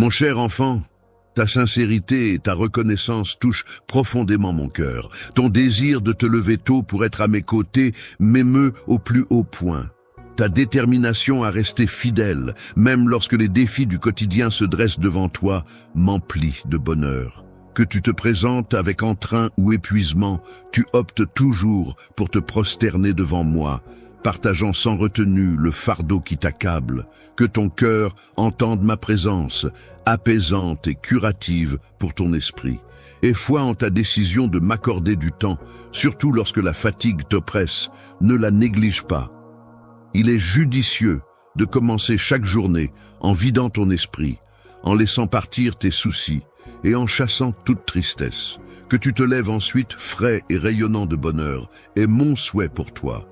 Mon cher enfant, ta sincérité et ta reconnaissance touchent profondément mon cœur. Ton désir de te lever tôt pour être à mes côtés m'émeut au plus haut point. Ta détermination à rester fidèle, même lorsque les défis du quotidien se dressent devant toi, m'emplit de bonheur. Que tu te présentes avec entrain ou épuisement, tu optes toujours pour te prosterner devant moi, partageant sans retenue le fardeau qui t'accable. Que ton cœur entende ma présence, apaisante et curative pour ton esprit. Et foi en ta décision de m'accorder du temps, surtout lorsque la fatigue t'oppresse, ne la néglige pas. Il est judicieux de commencer chaque journée en vidant ton esprit, en laissant partir tes soucis et en chassant toute tristesse. Que tu te lèves ensuite frais et rayonnant de bonheur est mon souhait pour toi.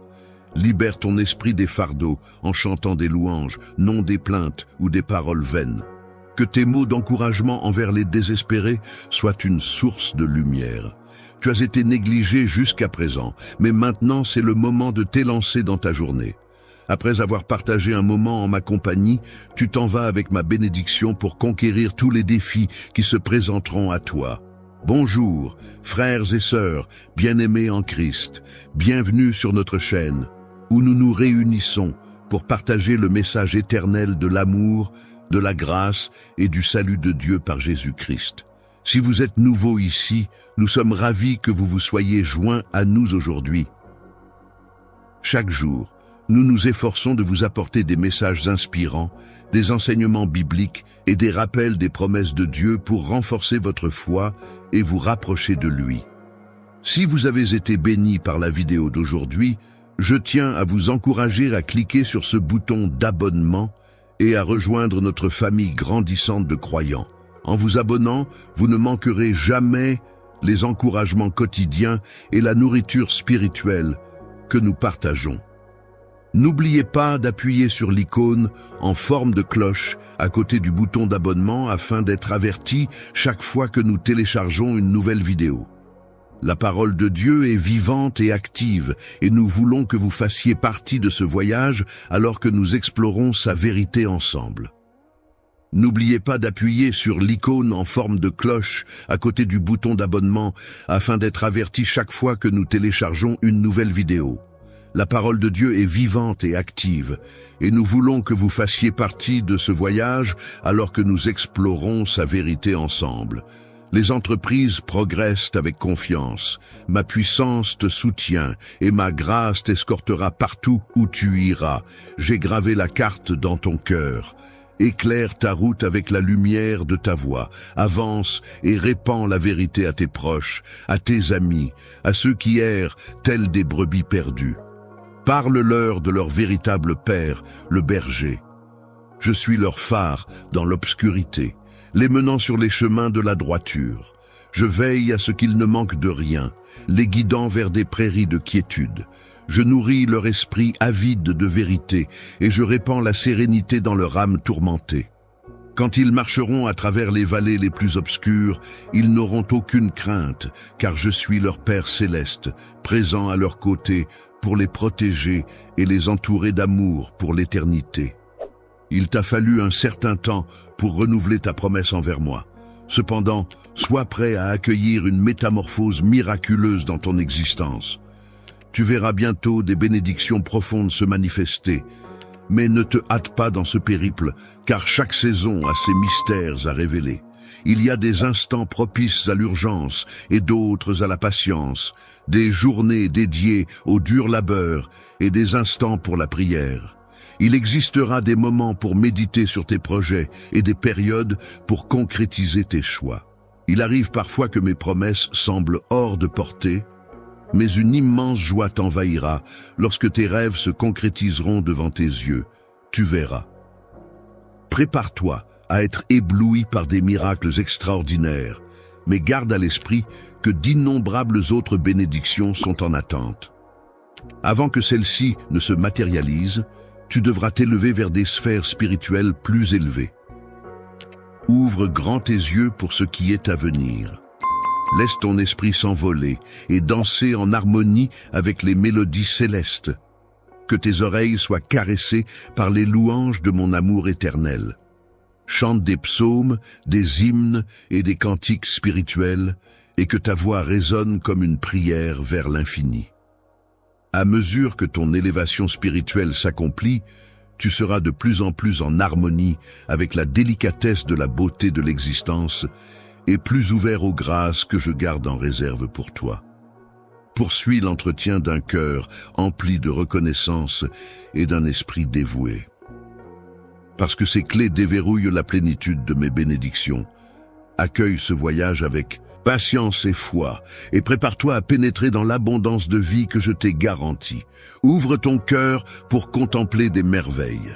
Libère ton esprit des fardeaux en chantant des louanges, non des plaintes ou des paroles vaines. Que tes mots d'encouragement envers les désespérés soient une source de lumière. Tu as été négligé jusqu'à présent, mais maintenant c'est le moment de t'élancer dans ta journée. Après avoir partagé un moment en ma compagnie, tu t'en vas avec ma bénédiction pour conquérir tous les défis qui se présenteront à toi. Bonjour, frères et sœurs, bien-aimés en Christ, bienvenue sur notre chaîne, où nous nous réunissons pour partager le message éternel de l'amour, de la grâce et du salut de Dieu par Jésus-Christ. Si vous êtes nouveau ici, nous sommes ravis que vous vous soyez joints à nous aujourd'hui. Chaque jour, nous nous efforçons de vous apporter des messages inspirants, des enseignements bibliques et des rappels des promesses de Dieu pour renforcer votre foi et vous rapprocher de lui. Si vous avez été béni par la vidéo d'aujourd'hui, je tiens à vous encourager à cliquer sur ce bouton d'abonnement et à rejoindre notre famille grandissante de croyants. En vous abonnant, vous ne manquerez jamais les encouragements quotidiens et la nourriture spirituelle que nous partageons. N'oubliez pas d'appuyer sur l'icône en forme de cloche à côté du bouton d'abonnement afin d'être averti chaque fois que nous téléchargeons une nouvelle vidéo. La parole de Dieu est vivante et active et nous voulons que vous fassiez partie de ce voyage alors que nous explorons sa vérité ensemble. N'oubliez pas d'appuyer sur l'icône en forme de cloche à côté du bouton d'abonnement afin d'être averti chaque fois que nous téléchargeons une nouvelle vidéo. La parole de Dieu est vivante et active, et nous voulons que vous fassiez partie de ce voyage alors que nous explorons sa vérité ensemble. Les entreprises progressent avec confiance. Ma puissance te soutient et ma grâce t'escortera partout où tu iras. J'ai gravé la carte dans ton cœur. Éclaire ta route avec la lumière de ta voix. Avance et répands la vérité à tes proches, à tes amis, à ceux qui errent tels des brebis perdues. Parle-leur de leur véritable Père, le berger. Je suis leur phare dans l'obscurité, les menant sur les chemins de la droiture. Je veille à ce qu'ils ne manquent de rien, les guidant vers des prairies de quiétude. Je nourris leur esprit avide de vérité et je répands la sérénité dans leur âme tourmentée. Quand ils marcheront à travers les vallées les plus obscures, ils n'auront aucune crainte, car je suis leur Père céleste, présent à leur côté, pour les protéger et les entourer d'amour pour l'éternité. Il t'a fallu un certain temps pour renouveler ta promesse envers moi. Cependant, sois prêt à accueillir une métamorphose miraculeuse dans ton existence. Tu verras bientôt des bénédictions profondes se manifester, mais ne te hâte pas dans ce périple, car chaque saison a ses mystères à révéler. Il y a des instants propices à l'urgence et d'autres à la patience, des journées dédiées au dur labeur et des instants pour la prière. Il existera des moments pour méditer sur tes projets et des périodes pour concrétiser tes choix. Il arrive parfois que mes promesses semblent hors de portée, mais une immense joie t'envahira lorsque tes rêves se concrétiseront devant tes yeux. Tu verras. Prépare-toi à être ébloui par des miracles extraordinaires, mais garde à l'esprit que d'innombrables autres bénédictions sont en attente. Avant que celles-ci ne se matérialisent, tu devras t'élever vers des sphères spirituelles plus élevées. Ouvre grand tes yeux pour ce qui est à venir. Laisse ton esprit s'envoler et danser en harmonie avec les mélodies célestes. Que tes oreilles soient caressées par les louanges de mon amour éternel. chante des psaumes, des hymnes et des cantiques spirituels, et que ta voix résonne comme une prière vers l'infini. À mesure que ton élévation spirituelle s'accomplit, tu seras de plus en plus en harmonie avec la délicatesse de la beauté de l'existence et plus ouvert aux grâces que je garde en réserve pour toi. Poursuis l'entretien d'un cœur empli de reconnaissance et d'un esprit dévoué. Parce que ces clés déverrouillent la plénitude de mes bénédictions. Accueille ce voyage avec patience et foi, et prépare-toi à pénétrer dans l'abondance de vie que je t'ai garantie. Ouvre ton cœur pour contempler des merveilles.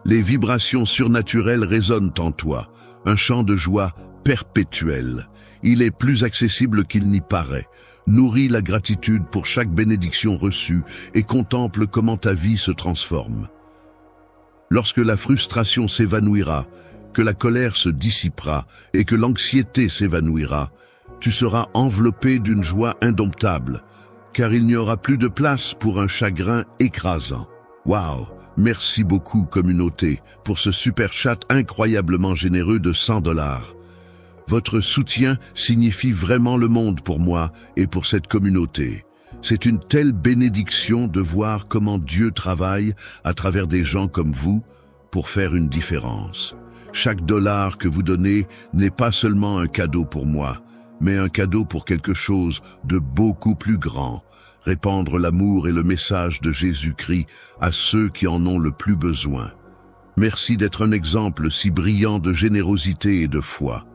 Les vibrations surnaturelles résonnent en toi, un chant de joie perpétuel. Il est plus accessible qu'il n'y paraît. Nourris la gratitude pour chaque bénédiction reçue et contemple comment ta vie se transforme. Lorsque la frustration s'évanouira, que la colère se dissipera et que l'anxiété s'évanouira, tu seras enveloppé d'une joie indomptable, car il n'y aura plus de place pour un chagrin écrasant. Waouh! Merci beaucoup, communauté, pour ce super chat incroyablement généreux de $100. Votre soutien signifie vraiment le monde pour moi et pour cette communauté. C'est une telle bénédiction de voir comment Dieu travaille à travers des gens comme vous pour faire une différence. Chaque dollar que vous donnez n'est pas seulement un cadeau pour moi, mais un cadeau pour quelque chose de beaucoup plus grand, répandre l'amour et le message de Jésus-Christ à ceux qui en ont le plus besoin. Merci d'être un exemple si brillant de générosité et de foi.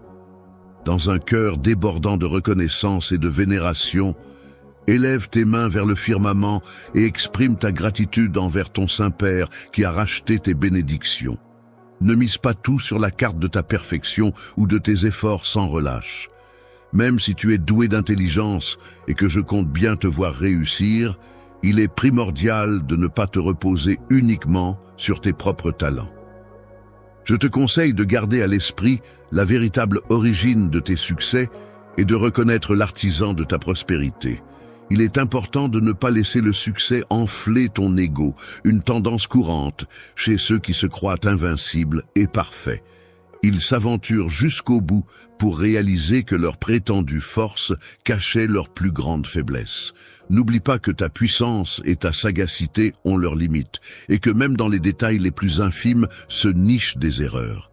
Dans un cœur débordant de reconnaissance et de vénération, élève tes mains vers le firmament et exprime ta gratitude envers ton Saint-Père qui a racheté tes bénédictions. Ne mise pas tout sur la carte de ta perfection ou de tes efforts sans relâche. Même si tu es doué d'intelligence et que je compte bien te voir réussir, il est primordial de ne pas te reposer uniquement sur tes propres talents. Je te conseille de garder à l'esprit la véritable origine de tes succès et de reconnaître l'artisan de ta prospérité. Il est important de ne pas laisser le succès enfler ton ego, une tendance courante chez ceux qui se croient invincibles et parfaits. Ils s'aventurent jusqu'au bout pour réaliser que leur prétendue force cachait leur plus grande faiblesse. N'oublie pas que ta puissance et ta sagacité ont leurs limites, et que même dans les détails les plus infimes se nichent des erreurs.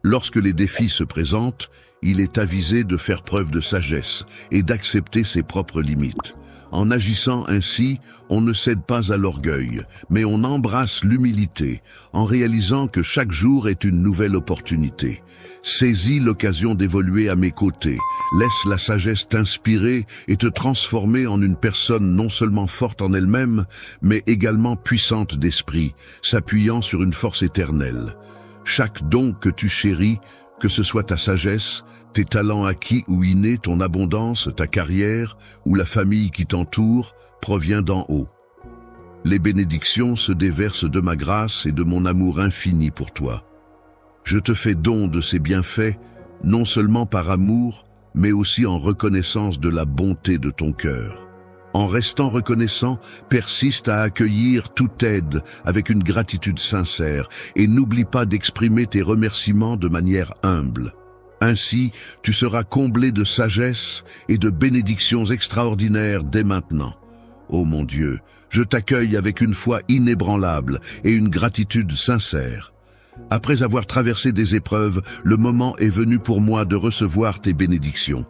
Lorsque les défis se présentent, il est avisé de faire preuve de sagesse et d'accepter ses propres limites. En agissant ainsi, on ne cède pas à l'orgueil, mais on embrasse l'humilité, en réalisant que chaque jour est une nouvelle opportunité. Saisis l'occasion d'évoluer à mes côtés, laisse la sagesse t'inspirer et te transformer en une personne non seulement forte en elle-même, mais également puissante d'esprit, s'appuyant sur une force éternelle. Chaque don que tu chéris, que ce soit ta sagesse, tes talents acquis ou innés, ton abondance, ta carrière ou la famille qui t'entoure, provient d'en haut. Les bénédictions se déversent de ma grâce et de mon amour infini pour toi. Je te fais don de ces bienfaits, non seulement par amour, mais aussi en reconnaissance de la bonté de ton cœur. En restant reconnaissant, persiste à accueillir toute aide avec une gratitude sincère et n'oublie pas d'exprimer tes remerciements de manière humble. Ainsi, tu seras comblé de sagesse et de bénédictions extraordinaires dès maintenant. Ô mon Dieu, je t'accueille avec une foi inébranlable et une gratitude sincère. Après avoir traversé des épreuves, le moment est venu pour moi de recevoir tes bénédictions.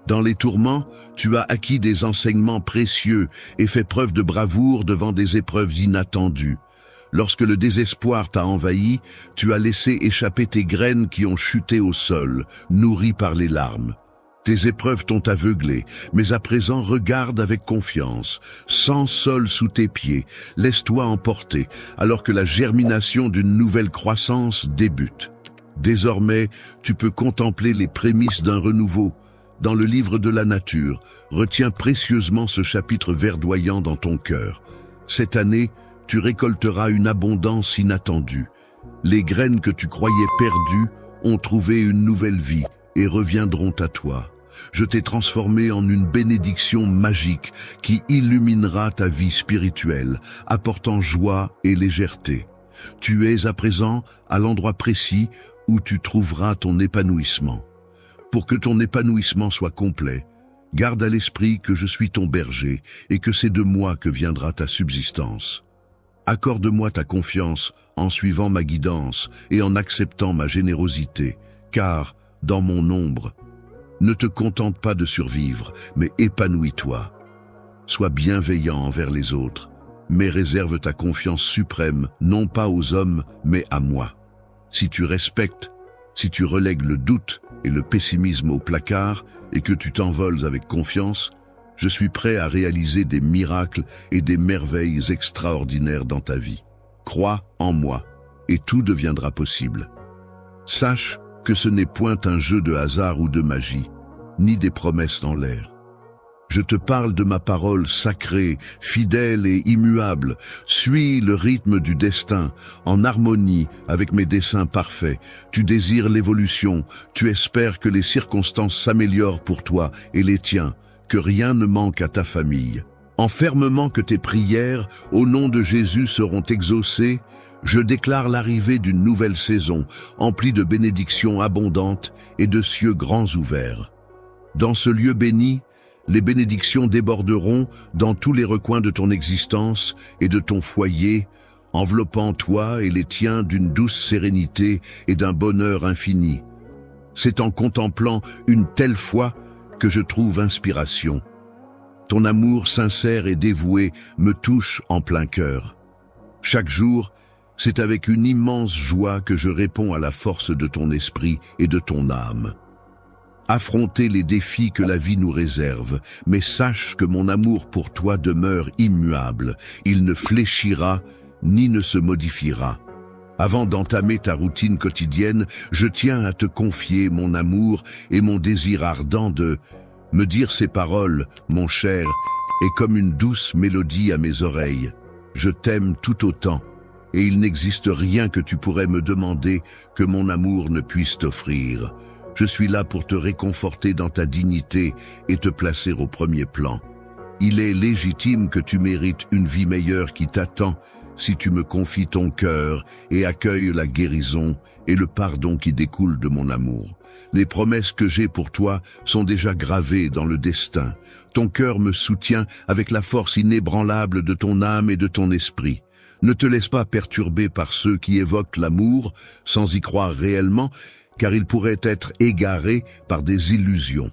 Dans les tourments, tu as acquis des enseignements précieux et fait preuve de bravoure devant des épreuves inattendues. Lorsque le désespoir t'a envahi, tu as laissé échapper tes graines qui ont chuté au sol, nourries par les larmes. Tes épreuves t'ont aveuglé, mais à présent regarde avec confiance, sans sol sous tes pieds, laisse-toi emporter, alors que la germination d'une nouvelle croissance débute. Désormais, tu peux contempler les prémices d'un renouveau. Dans le livre de la nature, retiens précieusement ce chapitre verdoyant dans ton cœur. Cette année, tu récolteras une abondance inattendue. Les graines que tu croyais perdues ont trouvé une nouvelle vie et reviendront à toi. Je t'ai transformé en une bénédiction magique qui illuminera ta vie spirituelle, apportant joie et légèreté. Tu es à présent à l'endroit précis où tu trouveras ton épanouissement. Pour que ton épanouissement soit complet, garde à l'esprit que je suis ton berger et que c'est de moi que viendra ta subsistance. Accorde-moi ta confiance en suivant ma guidance et en acceptant ma générosité, car, dans mon ombre, ne te contente pas de survivre, mais épanouis-toi. Sois bienveillant envers les autres, mais réserve ta confiance suprême, non pas aux hommes, mais à moi. Si tu respectes, si tu relègues le doute et le pessimisme au placard et que tu t'envoles avec confiance, je suis prêt à réaliser des miracles et des merveilles extraordinaires dans ta vie. Crois en moi et tout deviendra possible. Sache que ce n'est point un jeu de hasard ou de magie, ni des promesses dans l'air. Je te parle de ma parole sacrée, fidèle et immuable. Suis le rythme du destin, en harmonie avec mes desseins parfaits. Tu désires l'évolution, tu espères que les circonstances s'améliorent pour toi et les tiens, que rien ne manque à ta famille. En fermement que tes prières, au nom de Jésus, seront exaucées, je déclare l'arrivée d'une nouvelle saison, emplie de bénédictions abondantes et de cieux grands ouverts. Dans ce lieu béni, les bénédictions déborderont dans tous les recoins de ton existence et de ton foyer, enveloppant toi et les tiens d'une douce sérénité et d'un bonheur infini. C'est en contemplant une telle foi que je trouve inspiration. Ton amour sincère et dévoué me touche en plein cœur. Chaque jour, c'est avec une immense joie que je réponds à la force de ton esprit et de ton âme. Affronter les défis que la vie nous réserve, mais sache que mon amour pour toi demeure immuable. Il ne fléchira ni ne se modifiera. Avant d'entamer ta routine quotidienne, je tiens à te confier mon amour et mon désir ardent de me dire ces paroles, mon cher, est comme une douce mélodie à mes oreilles. Je t'aime tout autant, et il n'existe rien que tu pourrais me demander que mon amour ne puisse t'offrir. Je suis là pour te réconforter dans ta dignité et te placer au premier plan. Il est légitime que tu mérites une vie meilleure qui t'attend si tu me confies ton cœur et accueilles la guérison et le pardon qui découlent de mon amour. Les promesses que j'ai pour toi sont déjà gravées dans le destin. Ton cœur me soutient avec la force inébranlable de ton âme et de ton esprit. Ne te laisse pas perturber par ceux qui évoquent l'amour sans y croire réellement, car ils pourraient être égarés par des illusions.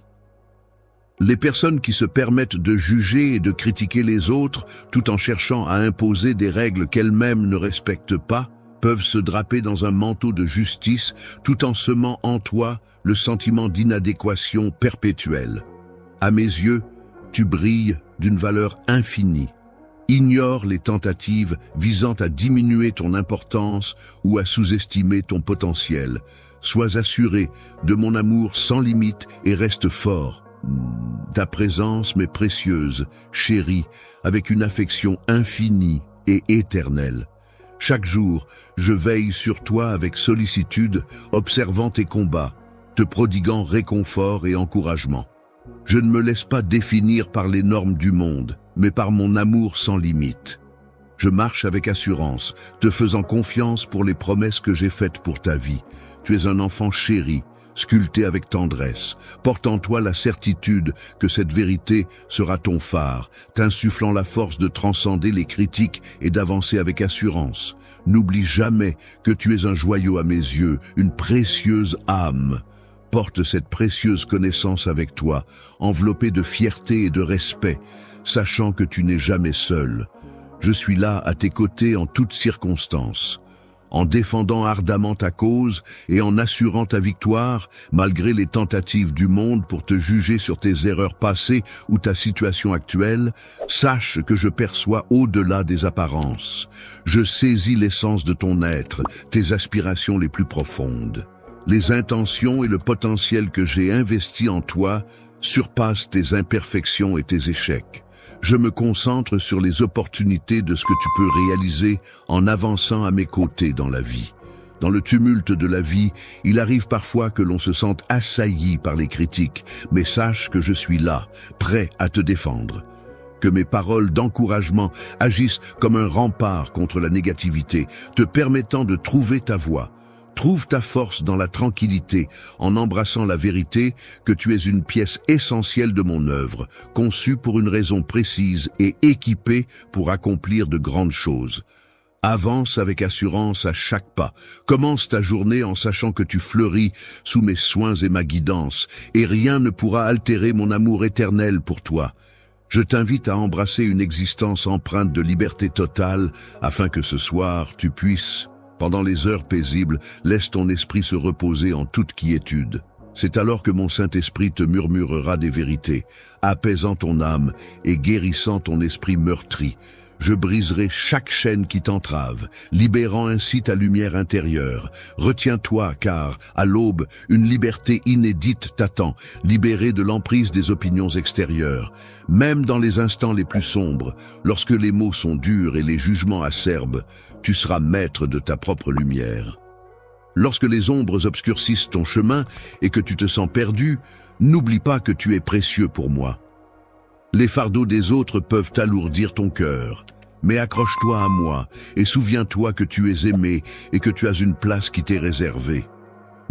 Les personnes qui se permettent de juger et de critiquer les autres tout en cherchant à imposer des règles qu'elles-mêmes ne respectent pas peuvent se draper dans un manteau de justice tout en semant en toi le sentiment d'inadéquation perpétuelle. À mes yeux, tu brilles d'une valeur infinie. Ignore les tentatives visant à diminuer ton importance ou à sous-estimer ton potentiel. Sois assuré de mon amour sans limite et reste fort. Ta présence m'est précieuse, chérie, avec une affection infinie et éternelle. Chaque jour, je veille sur toi avec sollicitude, observant tes combats, te prodiguant réconfort et encouragement. Je ne me laisse pas définir par les normes du monde, mais par mon amour sans limite. Je marche avec assurance, te faisant confiance pour les promesses que j'ai faites pour ta vie. Tu es un enfant chéri, sculpté avec tendresse. Porte en toi la certitude que cette vérité sera ton phare, t'insufflant la force de transcender les critiques et d'avancer avec assurance. N'oublie jamais que tu es un joyau à mes yeux, une précieuse âme. Porte cette précieuse connaissance avec toi, enveloppée de fierté et de respect, sachant que tu n'es jamais seul. Je suis là à tes côtés en toutes circonstances. En défendant ardemment ta cause et en assurant ta victoire, malgré les tentatives du monde pour te juger sur tes erreurs passées ou ta situation actuelle, sache que je perçois au-delà des apparences. Je saisis l'essence de ton être, tes aspirations les plus profondes. Les intentions et le potentiel que j'ai investis en toi surpassent tes imperfections et tes échecs. Je me concentre sur les opportunités de ce que tu peux réaliser en avançant à mes côtés dans la vie. Dans le tumulte de la vie, il arrive parfois que l'on se sente assailli par les critiques, mais sache que je suis là, prêt à te défendre. Que mes paroles d'encouragement agissent comme un rempart contre la négativité, te permettant de trouver ta voie. Trouve ta force dans la tranquillité, en embrassant la vérité que tu es une pièce essentielle de mon œuvre, conçue pour une raison précise et équipée pour accomplir de grandes choses. Avance avec assurance à chaque pas. Commence ta journée en sachant que tu fleuris sous mes soins et ma guidance, et rien ne pourra altérer mon amour éternel pour toi. Je t'invite à embrasser une existence empreinte de liberté totale, afin que ce soir tu puisses, pendant les heures paisibles, laisse ton esprit se reposer en toute quiétude. C'est alors que mon Saint-Esprit te murmurera des vérités, apaisant ton âme et guérissant ton esprit meurtri. Je briserai chaque chaîne qui t'entrave, libérant ainsi ta lumière intérieure. Retiens-toi, car, à l'aube, une liberté inédite t'attend, libérée de l'emprise des opinions extérieures. Même dans les instants les plus sombres, lorsque les mots sont durs et les jugements acerbes, tu seras maître de ta propre lumière. Lorsque les ombres obscurcissent ton chemin et que tu te sens perdu, n'oublie pas que tu es précieux pour moi. Les fardeaux des autres peuvent alourdir ton cœur, mais accroche-toi à moi et souviens-toi que tu es aimé et que tu as une place qui t'est réservée.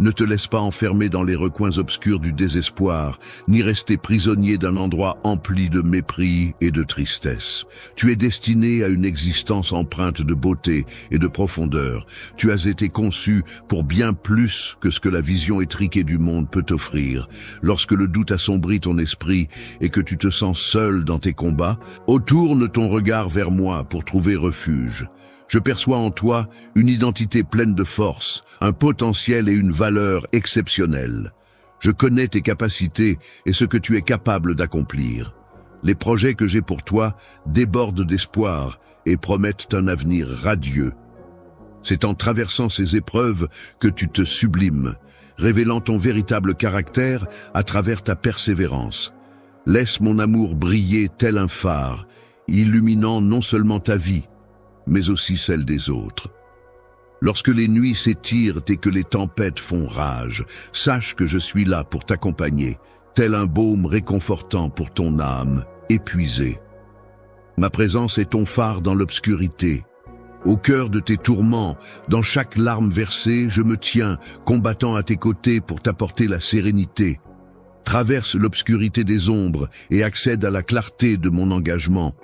Ne te laisse pas enfermer dans les recoins obscurs du désespoir, ni rester prisonnier d'un endroit empli de mépris et de tristesse. Tu es destiné à une existence empreinte de beauté et de profondeur. Tu as été conçu pour bien plus que ce que la vision étriquée du monde peut t'offrir. Lorsque le doute assombrit ton esprit et que tu te sens seul dans tes combats, tourne ton regard vers moi pour trouver refuge. Je perçois en toi une identité pleine de force, un potentiel et une valeur exceptionnelle. Je connais tes capacités et ce que tu es capable d'accomplir. Les projets que j'ai pour toi débordent d'espoir et promettent un avenir radieux. C'est en traversant ces épreuves que tu te sublimes, révélant ton véritable caractère à travers ta persévérance. Laisse mon amour briller tel un phare, illuminant non seulement ta vie, mais aussi celle des autres. Lorsque les nuits s'étirent et que les tempêtes font rage, sache que je suis là pour t'accompagner, tel un baume réconfortant pour ton âme épuisée. Ma présence est ton phare dans l'obscurité. Au cœur de tes tourments, dans chaque larme versée, je me tiens, combattant à tes côtés pour t'apporter la sérénité. Traverse l'obscurité des ombres et accède à la clarté de mon engagement.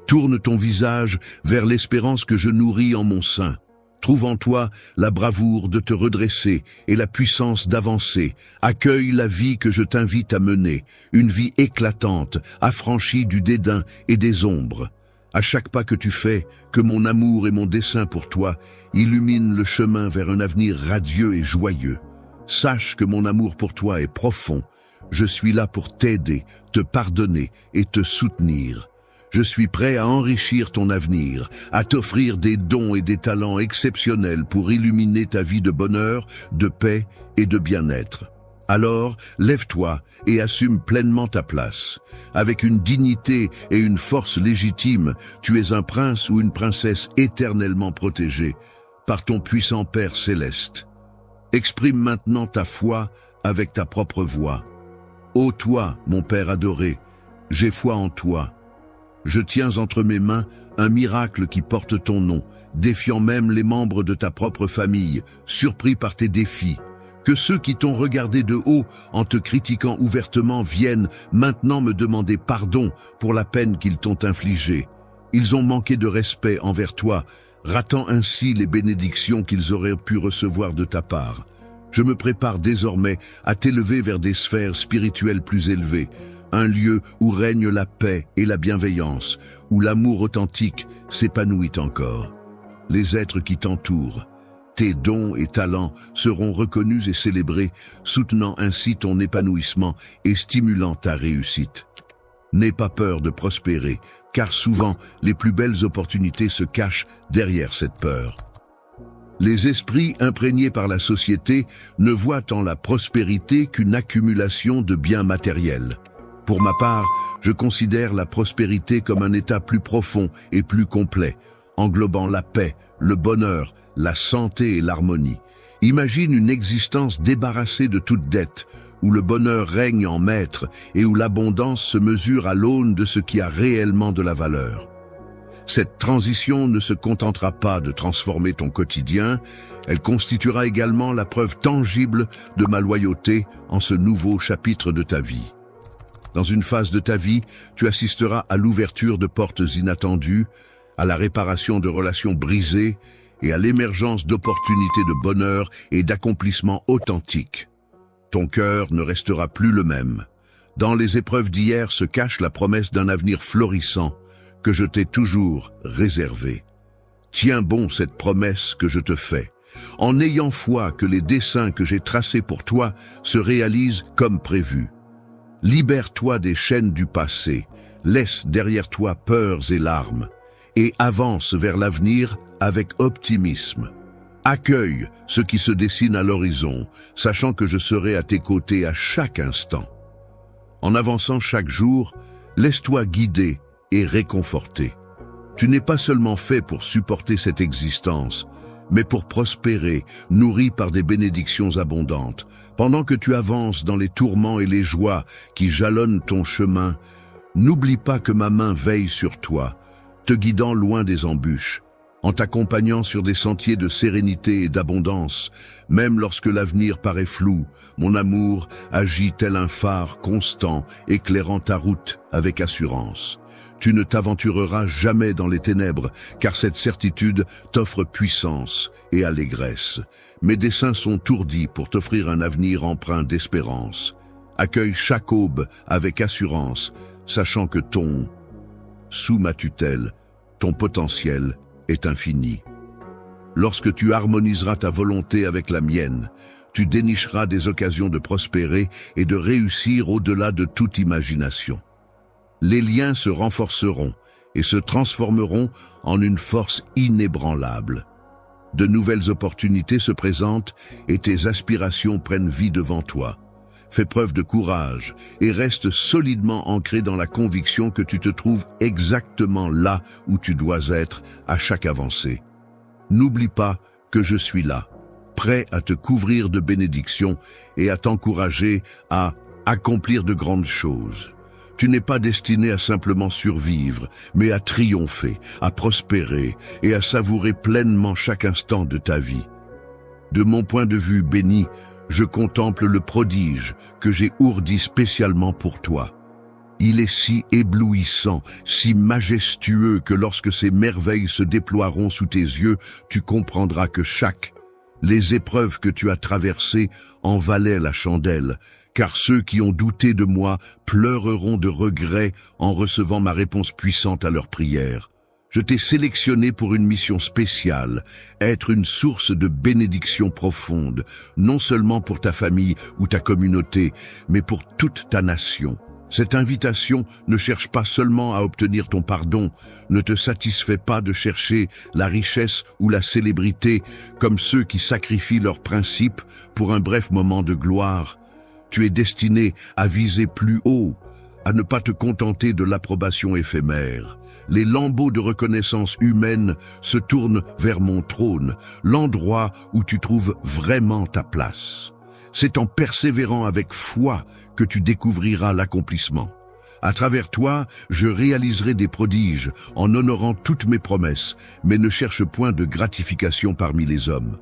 Tourne ton visage vers l'espérance que je nourris en mon sein. Trouve en toi la bravoure de te redresser et la puissance d'avancer. Accueille la vie que je t'invite à mener, une vie éclatante, affranchie du dédain et des ombres. À chaque pas que tu fais, que mon amour et mon dessein pour toi illuminent le chemin vers un avenir radieux et joyeux. Sache que mon amour pour toi est profond. Je suis là pour t'aider, te pardonner et te soutenir. Je suis prêt à enrichir ton avenir, à t'offrir des dons et des talents exceptionnels pour illuminer ta vie de bonheur, de paix et de bien-être. Alors, lève-toi et assume pleinement ta place. Avec une dignité et une force légitime, tu es un prince ou une princesse éternellement protégée par ton puissant Père céleste. Exprime maintenant ta foi avec ta propre voix. Ô toi, mon Père adoré, j'ai foi en toi. Je tiens entre mes mains un miracle qui porte ton nom, défiant même les membres de ta propre famille, surpris par tes défis. Que ceux qui t'ont regardé de haut en te critiquant ouvertement viennent maintenant me demander pardon pour la peine qu'ils t'ont infligée. Ils ont manqué de respect envers toi, ratant ainsi les bénédictions qu'ils auraient pu recevoir de ta part. Je me prépare désormais à t'élever vers des sphères spirituelles plus élevées, un lieu où règne la paix et la bienveillance, où l'amour authentique s'épanouit encore. Les êtres qui t'entourent, tes dons et talents seront reconnus et célébrés, soutenant ainsi ton épanouissement et stimulant ta réussite. N'aie pas peur de prospérer, car souvent les plus belles opportunités se cachent derrière cette peur. Les esprits imprégnés par la société ne voient en la prospérité qu'une accumulation de biens matériels. Pour ma part, je considère la prospérité comme un état plus profond et plus complet, englobant la paix, le bonheur, la santé et l'harmonie. Imagine une existence débarrassée de toute dette, où le bonheur règne en maître et où l'abondance se mesure à l'aune de ce qui a réellement de la valeur. Cette transition ne se contentera pas de transformer ton quotidien, elle constituera également la preuve tangible de ma loyauté en ce nouveau chapitre de ta vie. Dans une phase de ta vie, tu assisteras à l'ouverture de portes inattendues, à la réparation de relations brisées et à l'émergence d'opportunités de bonheur et d'accomplissements authentiques. Ton cœur ne restera plus le même. Dans les épreuves d'hier se cache la promesse d'un avenir florissant que je t'ai toujours réservé. Tiens bon cette promesse que je te fais, en ayant foi que les desseins que j'ai tracés pour toi se réalisent comme prévu. Libère-toi des chaînes du passé, laisse derrière toi peurs et larmes, et avance vers l'avenir avec optimisme. Accueille ce qui se dessine à l'horizon, sachant que je serai à tes côtés à chaque instant. En avançant chaque jour, laisse-toi guider et réconforter. Tu n'es pas seulement fait pour supporter cette existence, mais pour prospérer, nourri par des bénédictions abondantes. Pendant que tu avances dans les tourments et les joies qui jalonnent ton chemin, n'oublie pas que ma main veille sur toi, te guidant loin des embûches, en t'accompagnant sur des sentiers de sérénité et d'abondance. Même lorsque l'avenir paraît flou, mon amour agit tel un phare constant, éclairant ta route avec assurance. Tu ne t'aventureras jamais dans les ténèbres, car cette certitude t'offre puissance et allégresse. Mes desseins sont ourdis pour t'offrir un avenir empreint d'espérance. Accueille chaque aube avec assurance, sachant que sous ma tutelle, ton potentiel est infini. Lorsque tu harmoniseras ta volonté avec la mienne, tu dénicheras des occasions de prospérer et de réussir au-delà de toute imagination. Les liens se renforceront et se transformeront en une force inébranlable. De nouvelles opportunités se présentent et tes aspirations prennent vie devant toi. Fais preuve de courage et reste solidement ancré dans la conviction que tu te trouves exactement là où tu dois être à chaque avancée. N'oublie pas que je suis là, prêt à te couvrir de bénédictions et à t'encourager à accomplir de grandes choses. Tu n'es pas destiné à simplement survivre, mais à triompher, à prospérer et à savourer pleinement chaque instant de ta vie. De mon point de vue béni, je contemple le prodige que j'ai ourdi spécialement pour toi. Il est si éblouissant, si majestueux que lorsque ces merveilles se déploieront sous tes yeux, tu comprendras que les épreuves que tu as traversées en valaient la chandelle, car ceux qui ont douté de moi pleureront de regret en recevant ma réponse puissante à leurs prières. Je t'ai sélectionné pour une mission spéciale, être une source de bénédiction profonde, non seulement pour ta famille ou ta communauté, mais pour toute ta nation. Cette invitation ne cherche pas seulement à obtenir ton pardon, ne te satisfait pas de chercher la richesse ou la célébrité comme ceux qui sacrifient leurs principes pour un bref moment de gloire. Tu es destiné à viser plus haut, à ne pas te contenter de l'approbation éphémère. Les lambeaux de reconnaissance humaine se tournent vers mon trône, l'endroit où tu trouves vraiment ta place. C'est en persévérant avec foi que tu découvriras l'accomplissement. À travers toi, je réaliserai des prodiges en honorant toutes mes promesses, mais ne cherche point de gratification parmi les hommes.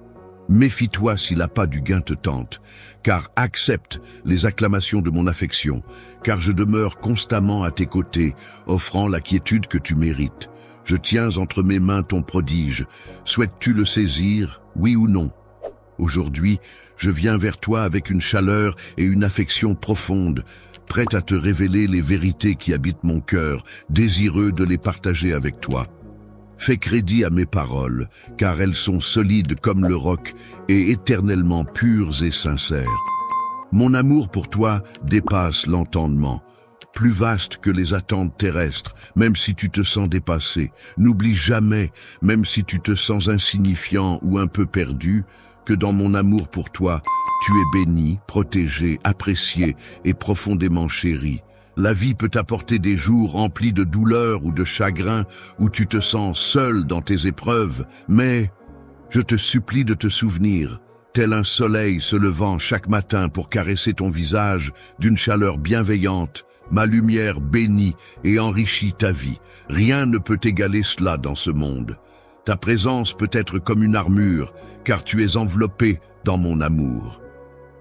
Méfie-toi si l'appât du gain te tente, car accepte les acclamations de mon affection, car je demeure constamment à tes côtés, offrant la quiétude que tu mérites. Je tiens entre mes mains ton prodige. Souhaites-tu le saisir, oui ou non? Aujourd'hui, je viens vers toi avec une chaleur et une affection profonde, prête à te révéler les vérités qui habitent mon cœur, désireux de les partager avec toi. Fais crédit à mes paroles, car elles sont solides comme le roc et éternellement pures et sincères. Mon amour pour toi dépasse l'entendement, plus vaste que les attentes terrestres, même si tu te sens dépassé. N'oublie jamais, même si tu te sens insignifiant ou un peu perdu, que dans mon amour pour toi, tu es béni, protégé, apprécié et profondément chéri. La vie peut t'apporter des jours remplis de douleur ou de chagrin, où tu te sens seul dans tes épreuves, mais je te supplie de te souvenir, tel un soleil se levant chaque matin pour caresser ton visage d'une chaleur bienveillante, ma lumière bénit et enrichit ta vie. Rien ne peut égaler cela dans ce monde. Ta présence peut être comme une armure, car tu es enveloppé dans mon amour.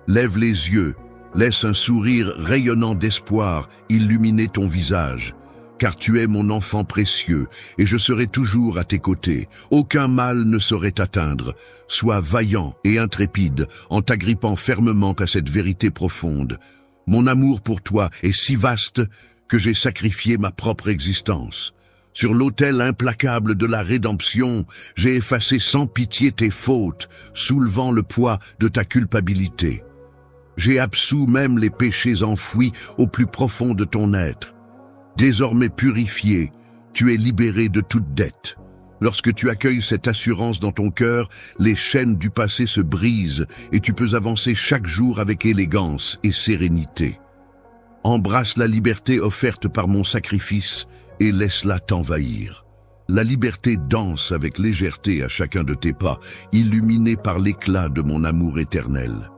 Lève les yeux, laisse un sourire rayonnant d'espoir illuminer ton visage, car tu es mon enfant précieux, et je serai toujours à tes côtés. Aucun mal ne saurait t'atteindre. Sois vaillant et intrépide en t'agrippant fermement à cette vérité profonde. Mon amour pour toi est si vaste que j'ai sacrifié ma propre existence. Sur l'autel implacable de la rédemption, j'ai effacé sans pitié tes fautes, soulevant le poids de ta culpabilité. J'ai absous même les péchés enfouis au plus profond de ton être. Désormais purifié, tu es libéré de toute dette. Lorsque tu accueilles cette assurance dans ton cœur, les chaînes du passé se brisent et tu peux avancer chaque jour avec élégance et sérénité. Embrasse la liberté offerte par mon sacrifice et laisse-la t'envahir. La liberté danse avec légèreté à chacun de tes pas, illuminée par l'éclat de mon amour éternel.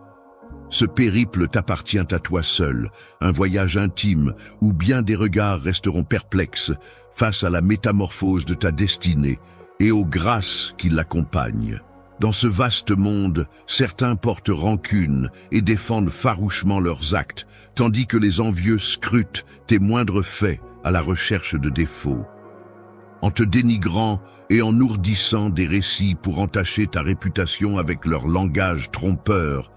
Ce périple t'appartient à toi seul, un voyage intime où bien des regards resteront perplexes face à la métamorphose de ta destinée et aux grâces qui l'accompagnent. Dans ce vaste monde, certains portent rancune et défendent farouchement leurs actes, tandis que les envieux scrutent tes moindres faits à la recherche de défauts. En te dénigrant et en ourdissant des récits pour entacher ta réputation avec leur langage trompeur,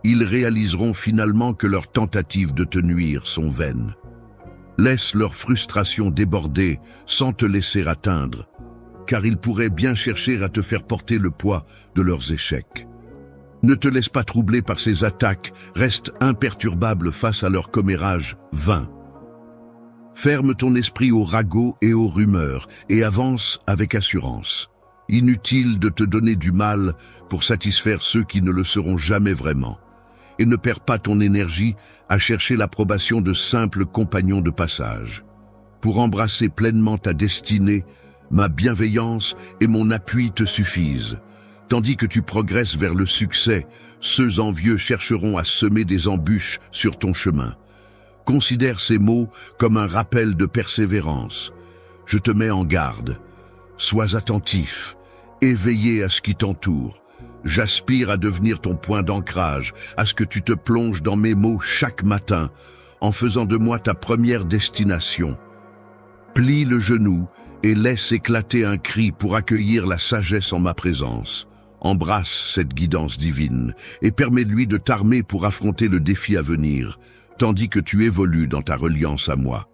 ils réaliseront finalement que leurs tentatives de te nuire sont vaines. Laisse leur frustration déborder sans te laisser atteindre, car ils pourraient bien chercher à te faire porter le poids de leurs échecs. Ne te laisse pas troubler par ces attaques, reste imperturbable face à leur commérage vain. Ferme ton esprit aux ragots et aux rumeurs et avance avec assurance. Inutile de te donner du mal pour satisfaire ceux qui ne le seront jamais vraiment. Et ne perds pas ton énergie à chercher l'approbation de simples compagnons de passage. Pour embrasser pleinement ta destinée, ma bienveillance et mon appui te suffisent. Tandis que tu progresses vers le succès, ceux envieux chercheront à semer des embûches sur ton chemin. Considère ces mots comme un rappel de persévérance. Je te mets en garde. Sois attentif, éveillé à ce qui t'entoure. J'aspire à devenir ton point d'ancrage, à ce que tu te plonges dans mes mots chaque matin, en faisant de moi ta première destination. Plie le genou et laisse éclater un cri pour accueillir la sagesse en ma présence. Embrasse cette guidance divine et permets-lui de t'armer pour affronter le défi à venir, tandis que tu évolues dans ta reliance à moi.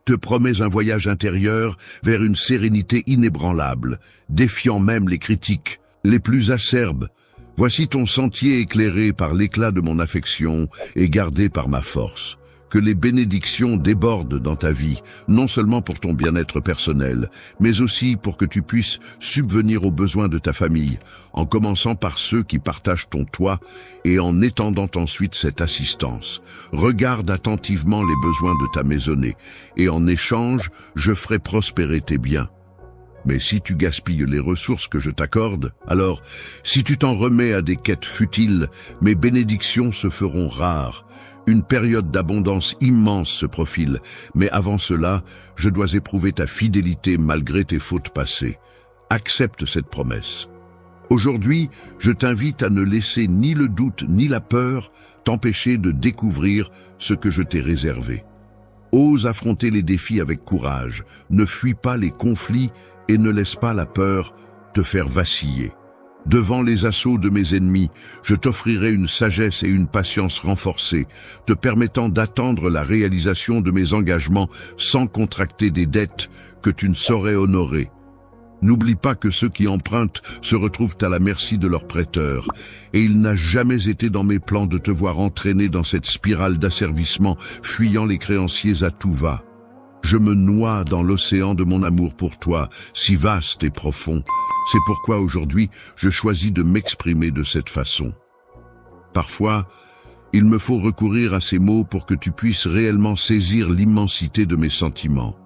Te promets un voyage intérieur vers une sérénité inébranlable, défiant même les critiques les plus acerbes. Voici ton sentier éclairé par l'éclat de mon affection et gardé par ma force. Que les bénédictions débordent dans ta vie, non seulement pour ton bien-être personnel, mais aussi pour que tu puisses subvenir aux besoins de ta famille, en commençant par ceux qui partagent ton toit et en étendant ensuite cette assistance. Regarde attentivement les besoins de ta maisonnée, et en échange, je ferai prospérer tes biens. Mais si tu gaspilles les ressources que je t'accorde, alors, si tu t'en remets à des quêtes futiles, mes bénédictions se feront rares. Une période d'abondance immense se profile, mais avant cela, je dois éprouver ta fidélité malgré tes fautes passées. Accepte cette promesse. Aujourd'hui, je t'invite à ne laisser ni le doute ni la peur t'empêcher de découvrir ce que je t'ai réservé. Ose affronter les défis avec courage, ne fuis pas les conflits et ne laisse pas la peur te faire vaciller. Devant les assauts de mes ennemis, je t'offrirai une sagesse et une patience renforcées, te permettant d'attendre la réalisation de mes engagements sans contracter des dettes que tu ne saurais honorer. N'oublie pas que ceux qui empruntent se retrouvent à la merci de leurs prêteurs, et il n'a jamais été dans mes plans de te voir entraîné dans cette spirale d'asservissement, fuyant les créanciers à tout va. Je me noie dans l'océan de mon amour pour toi, si vaste et profond. C'est pourquoi aujourd'hui, je choisis de m'exprimer de cette façon. Parfois, il me faut recourir à ces mots pour que tu puisses réellement saisir l'immensité de mes sentiments.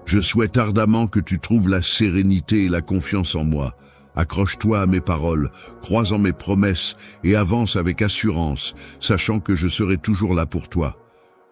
Je souhaite ardemment que tu trouves la sérénité et la confiance en moi, Accroche-toi à mes paroles, crois en mes promesses et avance avec assurance, sachant que je serai toujours là pour toi.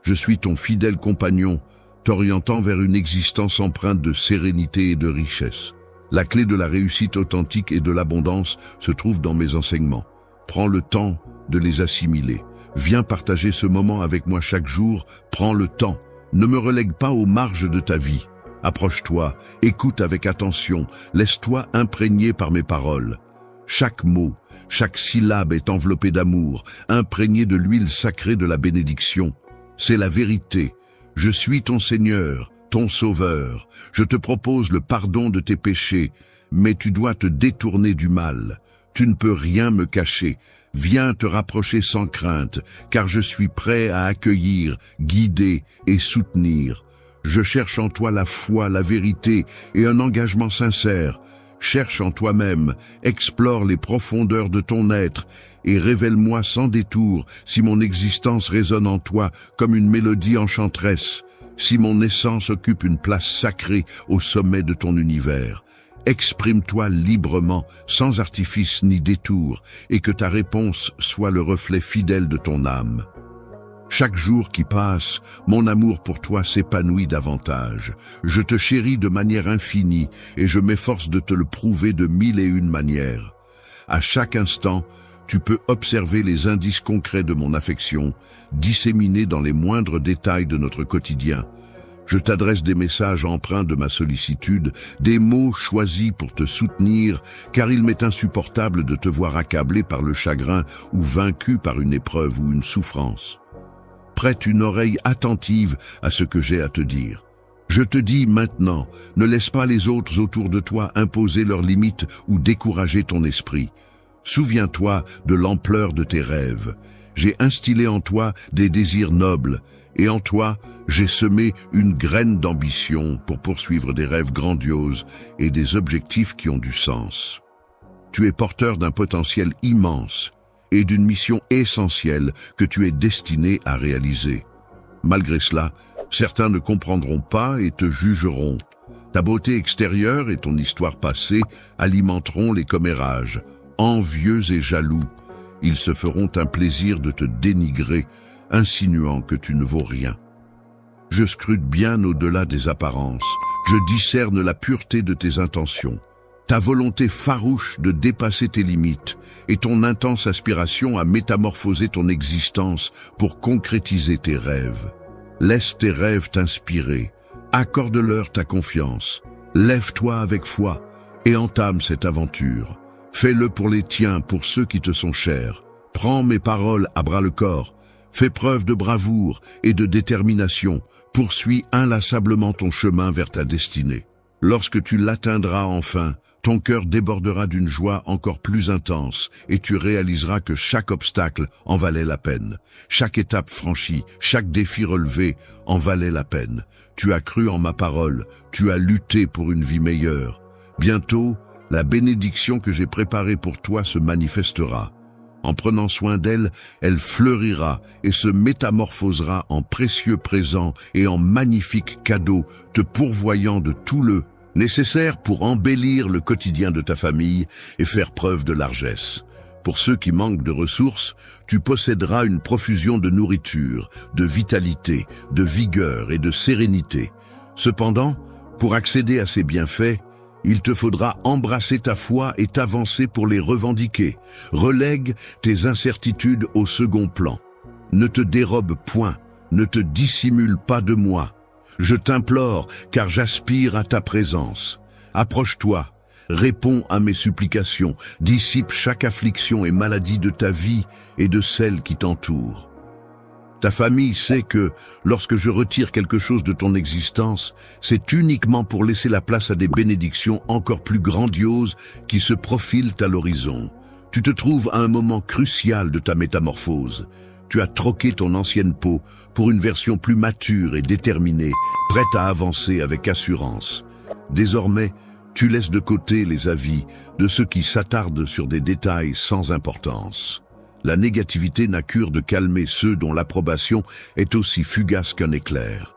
Je suis ton fidèle compagnon, t'orientant vers une existence empreinte de sérénité et de richesse. La clé de la réussite authentique et de l'abondance se trouve dans mes enseignements. Prends le temps de les assimiler. Viens partager ce moment avec moi chaque jour, prends le temps. Ne me relègue pas aux marges de ta vie. Approche-toi, écoute avec attention, laisse-toi imprégner par mes paroles. Chaque mot, chaque syllabe est enveloppée d'amour, imprégnée de l'huile sacrée de la bénédiction. C'est la vérité. Je suis ton Seigneur, ton Sauveur. Je te propose le pardon de tes péchés, mais tu dois te détourner du mal. Tu ne peux rien me cacher. Viens te rapprocher sans crainte, car je suis prêt à accueillir, guider et soutenir. Je cherche en toi la foi, la vérité et un engagement sincère. Cherche en toi-même, explore les profondeurs de ton être et révèle-moi sans détour si mon existence résonne en toi comme une mélodie enchanteresse, si mon essence occupe une place sacrée au sommet de ton univers. Exprime-toi librement, sans artifice ni détour, et que ta réponse soit le reflet fidèle de ton âme. Chaque jour qui passe, mon amour pour toi s'épanouit davantage. Je te chéris de manière infinie et je m'efforce de te le prouver de 1001 manières. À chaque instant, tu peux observer les indices concrets de mon affection, disséminés dans les moindres détails de notre quotidien. Je t'adresse des messages empreints de ma sollicitude, des mots choisis pour te soutenir, car il m'est insupportable de te voir accablé par le chagrin ou vaincu par une épreuve ou une souffrance. Prête une oreille attentive à ce que j'ai à te dire. Je te dis maintenant, ne laisse pas les autres autour de toi imposer leurs limites ou décourager ton esprit. Souviens-toi de l'ampleur de tes rêves. J'ai instillé en toi des désirs nobles, et en toi, j'ai semé une graine d'ambition pour poursuivre des rêves grandioses et des objectifs qui ont du sens. Tu es porteur d'un potentiel immense et d'une mission essentielle que tu es destiné à réaliser. Malgré cela, certains ne comprendront pas et te jugeront. Ta beauté extérieure et ton histoire passée alimenteront les commérages. Envieux et jaloux, ils se feront un plaisir de te dénigrer, insinuant que tu ne vaux rien. Je scrute bien au-delà des apparences. Je discerne la pureté de tes intentions, ta volonté farouche de dépasser tes limites et ton intense aspiration à métamorphoser ton existence pour concrétiser tes rêves. Laisse tes rêves t'inspirer, accorde-leur ta confiance, lève-toi avec foi et entame cette aventure. Fais-le pour les tiens, pour ceux qui te sont chers. Prends mes paroles à bras-le-corps. Fais preuve de bravoure et de détermination. Poursuis inlassablement ton chemin vers ta destinée. Lorsque tu l'atteindras enfin, ton cœur débordera d'une joie encore plus intense et tu réaliseras que chaque obstacle en valait la peine. Chaque étape franchie, chaque défi relevé en valait la peine. Tu as cru en ma parole, tu as lutté pour une vie meilleure. Bientôt, la bénédiction que j'ai préparée pour toi se manifestera. En prenant soin d'elle, elle fleurira et se métamorphosera en précieux présents et en magnifiques cadeaux, te pourvoyant de tout le nécessaire pour embellir le quotidien de ta famille et faire preuve de largesse. Pour ceux qui manquent de ressources, tu posséderas une profusion de nourriture, de vitalité, de vigueur et de sérénité. Cependant, pour accéder à ces bienfaits, il te faudra embrasser ta foi et t'avancer pour les revendiquer. Relègue tes incertitudes au second plan. Ne te dérobe point, ne te dissimule pas de moi. Je t'implore, car j'aspire à ta présence. Approche-toi, réponds à mes supplications, dissipe chaque affliction et maladie de ta vie et de celle qui t'entoure. Ta famille sait que, lorsque je retire quelque chose de ton existence, c'est uniquement pour laisser la place à des bénédictions encore plus grandioses qui se profilent à l'horizon. Tu te trouves à un moment crucial de ta métamorphose. Tu as troqué ton ancienne peau pour une version plus mature et déterminée, prête à avancer avec assurance. Désormais, tu laisses de côté les avis de ceux qui s'attardent sur des détails sans importance. La négativité n'a cure de calmer ceux dont l'approbation est aussi fugace qu'un éclair.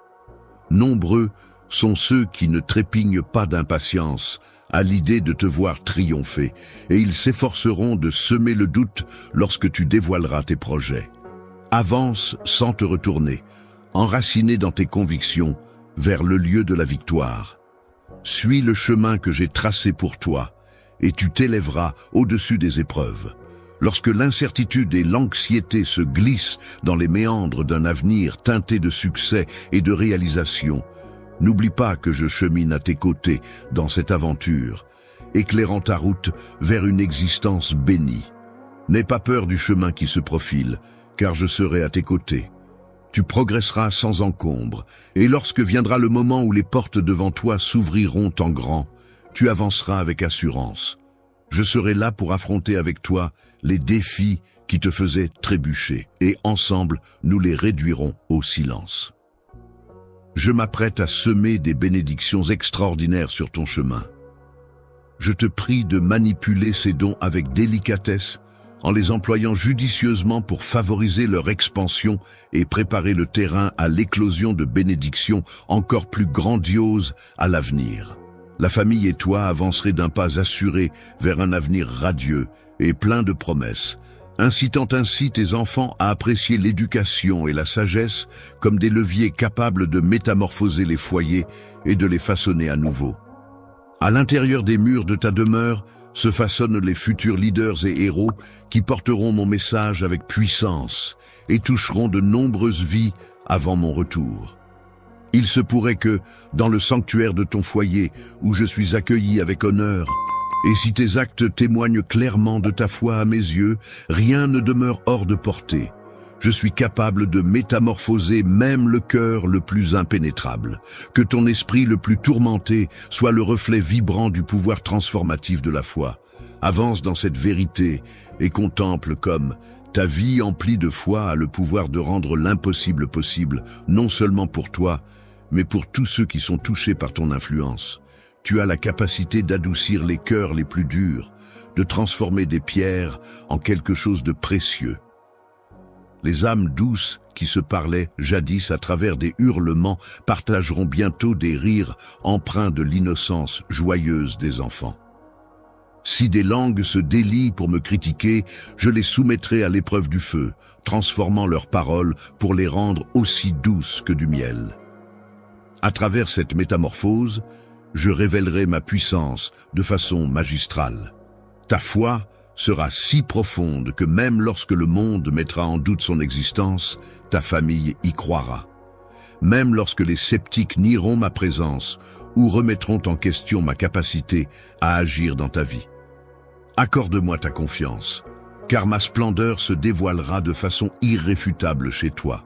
Nombreux sont ceux qui ne trépignent pas d'impatience à l'idée de te voir triompher, et ils s'efforceront de semer le doute lorsque tu dévoileras tes projets. Avance sans te retourner, enraciné dans tes convictions, vers le lieu de la victoire. Suis le chemin que j'ai tracé pour toi, et tu t'élèveras au-dessus des épreuves. Lorsque l'incertitude et l'anxiété se glissent dans les méandres d'un avenir teinté de succès et de réalisation, n'oublie pas que je chemine à tes côtés dans cette aventure, éclairant ta route vers une existence bénie. N'aie pas peur du chemin qui se profile, car je serai à tes côtés. Tu progresseras sans encombre, et lorsque viendra le moment où les portes devant toi s'ouvriront en grand, tu avanceras avec assurance. Je serai là pour affronter avec toi les défis qui te faisaient trébucher, et ensemble, nous les réduirons au silence. Je m'apprête à semer des bénédictions extraordinaires sur ton chemin. Je te prie de manipuler ces dons avec délicatesse, en les employant judicieusement pour favoriser leur expansion et préparer le terrain à l'éclosion de bénédictions encore plus grandioses à l'avenir. La famille et toi avancerez d'un pas assuré vers un avenir radieux et plein de promesses, incitant ainsi tes enfants à apprécier l'éducation et la sagesse comme des leviers capables de métamorphoser les foyers et de les façonner à nouveau. À l'intérieur des murs de ta demeure se façonnent les futurs leaders et héros qui porteront mon message avec puissance et toucheront de nombreuses vies avant mon retour. Il se pourrait que, dans le sanctuaire de ton foyer, où je suis accueilli avec honneur, et si tes actes témoignent clairement de ta foi à mes yeux, rien ne demeure hors de portée. Je suis capable de métamorphoser même le cœur le plus impénétrable. Que ton esprit le plus tourmenté soit le reflet vibrant du pouvoir transformatif de la foi. Avance dans cette vérité et contemple comme ta vie emplie de foi a le pouvoir de rendre l'impossible possible, non seulement pour toi, mais pour tous ceux qui sont touchés par ton influence. Tu as la capacité d'adoucir les cœurs les plus durs, de transformer des pierres en quelque chose de précieux. Les âmes douces qui se parlaient jadis à travers des hurlements partageront bientôt des rires empreints de l'innocence joyeuse des enfants. Si des langues se délient pour me critiquer, je les soumettrai à l'épreuve du feu, transformant leurs paroles pour les rendre aussi douces que du miel. À travers cette métamorphose, je révélerai ma puissance de façon magistrale. Ta foi sera si profonde que même lorsque le monde mettra en doute son existence, ta famille y croira. Même lorsque les sceptiques nieront ma présence ou remettront en question ma capacité à agir dans ta vie. Accorde-moi ta confiance, car ma splendeur se dévoilera de façon irréfutable chez toi.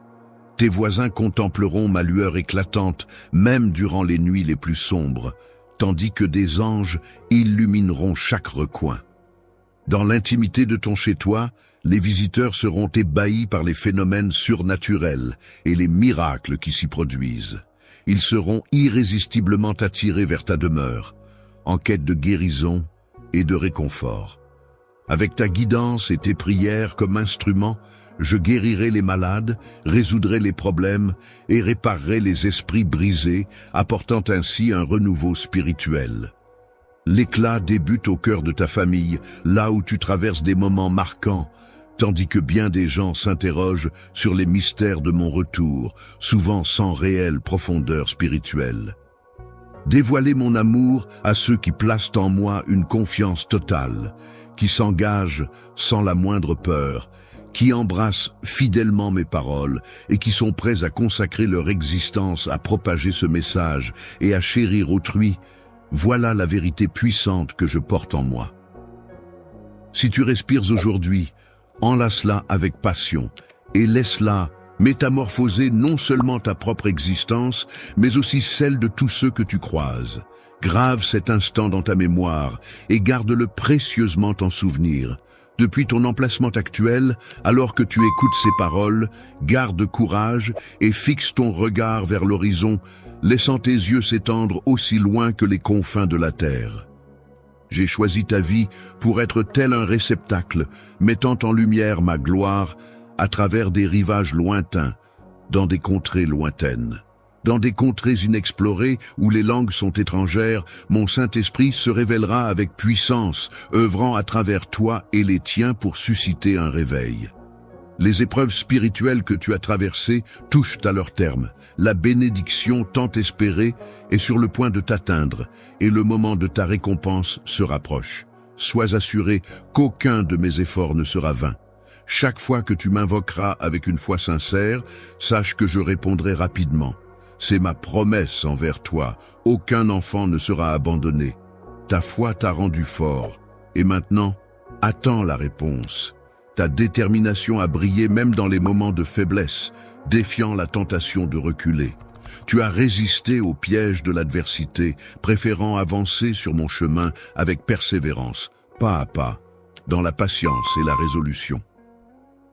Tes voisins contempleront ma lueur éclatante, même durant les nuits les plus sombres, tandis que des anges illumineront chaque recoin. Dans l'intimité de ton chez-toi, les visiteurs seront ébahis par les phénomènes surnaturels et les miracles qui s'y produisent. Ils seront irrésistiblement attirés vers ta demeure, en quête de guérison et de réconfort. Avec ta guidance et tes prières comme instruments, je guérirai les malades, résoudrai les problèmes et réparerai les esprits brisés, apportant ainsi un renouveau spirituel. L'éclat débute au cœur de ta famille, là où tu traverses des moments marquants, tandis que bien des gens s'interrogent sur les mystères de mon retour, souvent sans réelle profondeur spirituelle. Dévoiler mon amour à ceux qui placent en moi une confiance totale, qui s'engagent sans la moindre peur, qui embrassent fidèlement mes paroles et qui sont prêts à consacrer leur existence à propager ce message et à chérir autrui, voilà la vérité puissante que je porte en moi. Si tu respires aujourd'hui, enlace-la avec passion et laisse-la métamorphoser non seulement ta propre existence, mais aussi celle de tous ceux que tu croises. Grave cet instant dans ta mémoire et garde-le précieusement en souvenir. Depuis ton emplacement actuel, alors que tu écoutes ces paroles, garde courage et fixe ton regard vers l'horizon, laissant tes yeux s'étendre aussi loin que les confins de la terre. J'ai choisi ta vie pour être tel un réceptacle, mettant en lumière ma gloire à travers des rivages lointains, dans des contrées lointaines. Dans des contrées inexplorées où les langues sont étrangères, mon Saint-Esprit se révélera avec puissance, œuvrant à travers toi et les tiens pour susciter un réveil. Les épreuves spirituelles que tu as traversées touchent à leur terme. La bénédiction tant espérée est sur le point de t'atteindre et le moment de ta récompense se rapproche. Sois assuré qu'aucun de mes efforts ne sera vain. Chaque fois que tu m'invoqueras avec une foi sincère, sache que je répondrai rapidement. C'est ma promesse envers toi. Aucun enfant ne sera abandonné. Ta foi t'a rendu fort. Et maintenant, attends la réponse. Ta détermination a brillé même dans les moments de faiblesse, défiant la tentation de reculer. Tu as résisté au piège de l'adversité, préférant avancer sur mon chemin avec persévérance, pas à pas, dans la patience et la résolution.